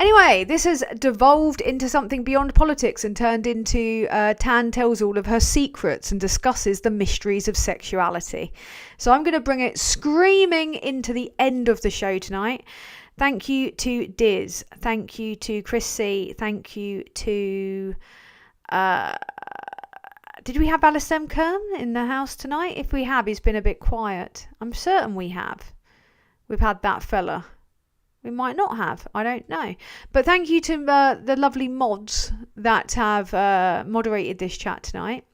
Anyway, this has devolved into something beyond politics and turned into Tan tells all of her secrets and discusses the mysteries of sexuality. So I'm going to bring it screaming into the end of the show tonight. Thank you to Diz. Thank you to Chris C. Thank you to... did we have Alice Kern in the house tonight? If we have, he's been a bit quiet. I'm certain we have. We've had that fella. We might not have. I don't know. But thank you to the lovely mods that have moderated this chat tonight.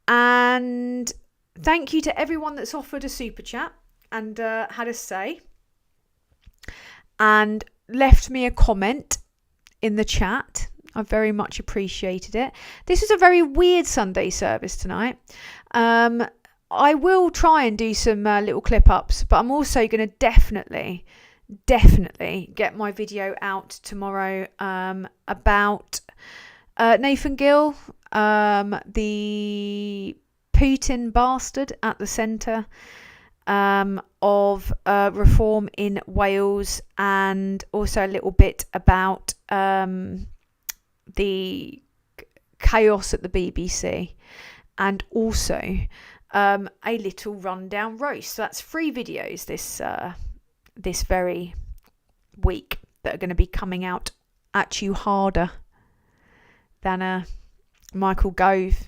And thank you to everyone that's offered a super chat and had a say. And left me a comment in the chat. I very much appreciated it. This was a very weird Sunday service tonight. I will try and do some little clip ups, but I'm also going to definitely get my video out tomorrow about Nathan Gill, the Putin bastard at the centre of reform in Wales, and also a little bit about the chaos at the BBC, and also a little rundown roast. So that's 3 videos this very week that are going to be coming out at you harder than Michael Gove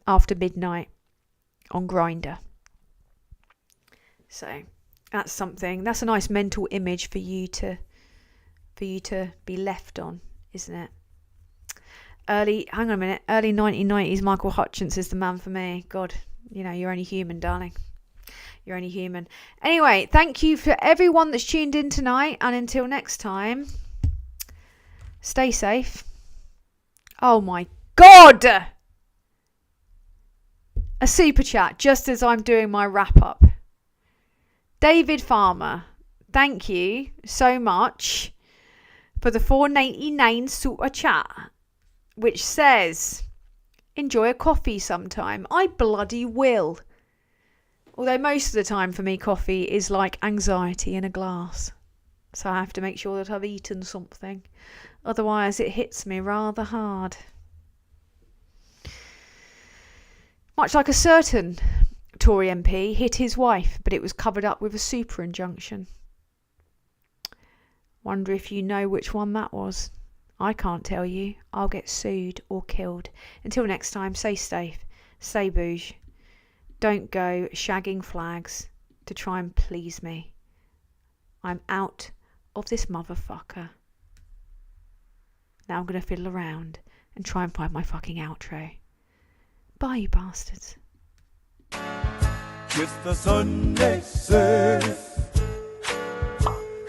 after midnight on Grindr. So that's something. That's a nice mental image for you to be left on, isn't it? Early 1990s Michael Hutchence is the man for me. God, you know, you're only human, darling. You're only human. Anyway, thank you for everyone that's tuned in tonight, and until next time, stay safe. Oh my God! A super chat just as I'm doing my wrap up. David Farmer, thank you so much for the 4.99 super chat, which says, enjoy a coffee sometime. I bloody will. Although most of the time for me, coffee is like anxiety in a glass. So I have to make sure that I've eaten something. Otherwise it hits me rather hard. Much like a certain Tory MP hit his wife, but it was covered up with a super injunction. Wonder if you know which one that was. I can't tell you. I'll get sued or killed. Until next time, stay safe, stay bouge. Don't go shagging flags to try and please me. I'm out of this motherfucker. Now I'm going to fiddle around and try and find my fucking outro. Bye, you bastards. It's the Sunday service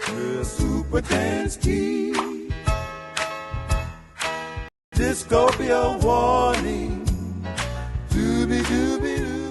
with Supertanskiii. Disco be a warning. Doobie doobie doo.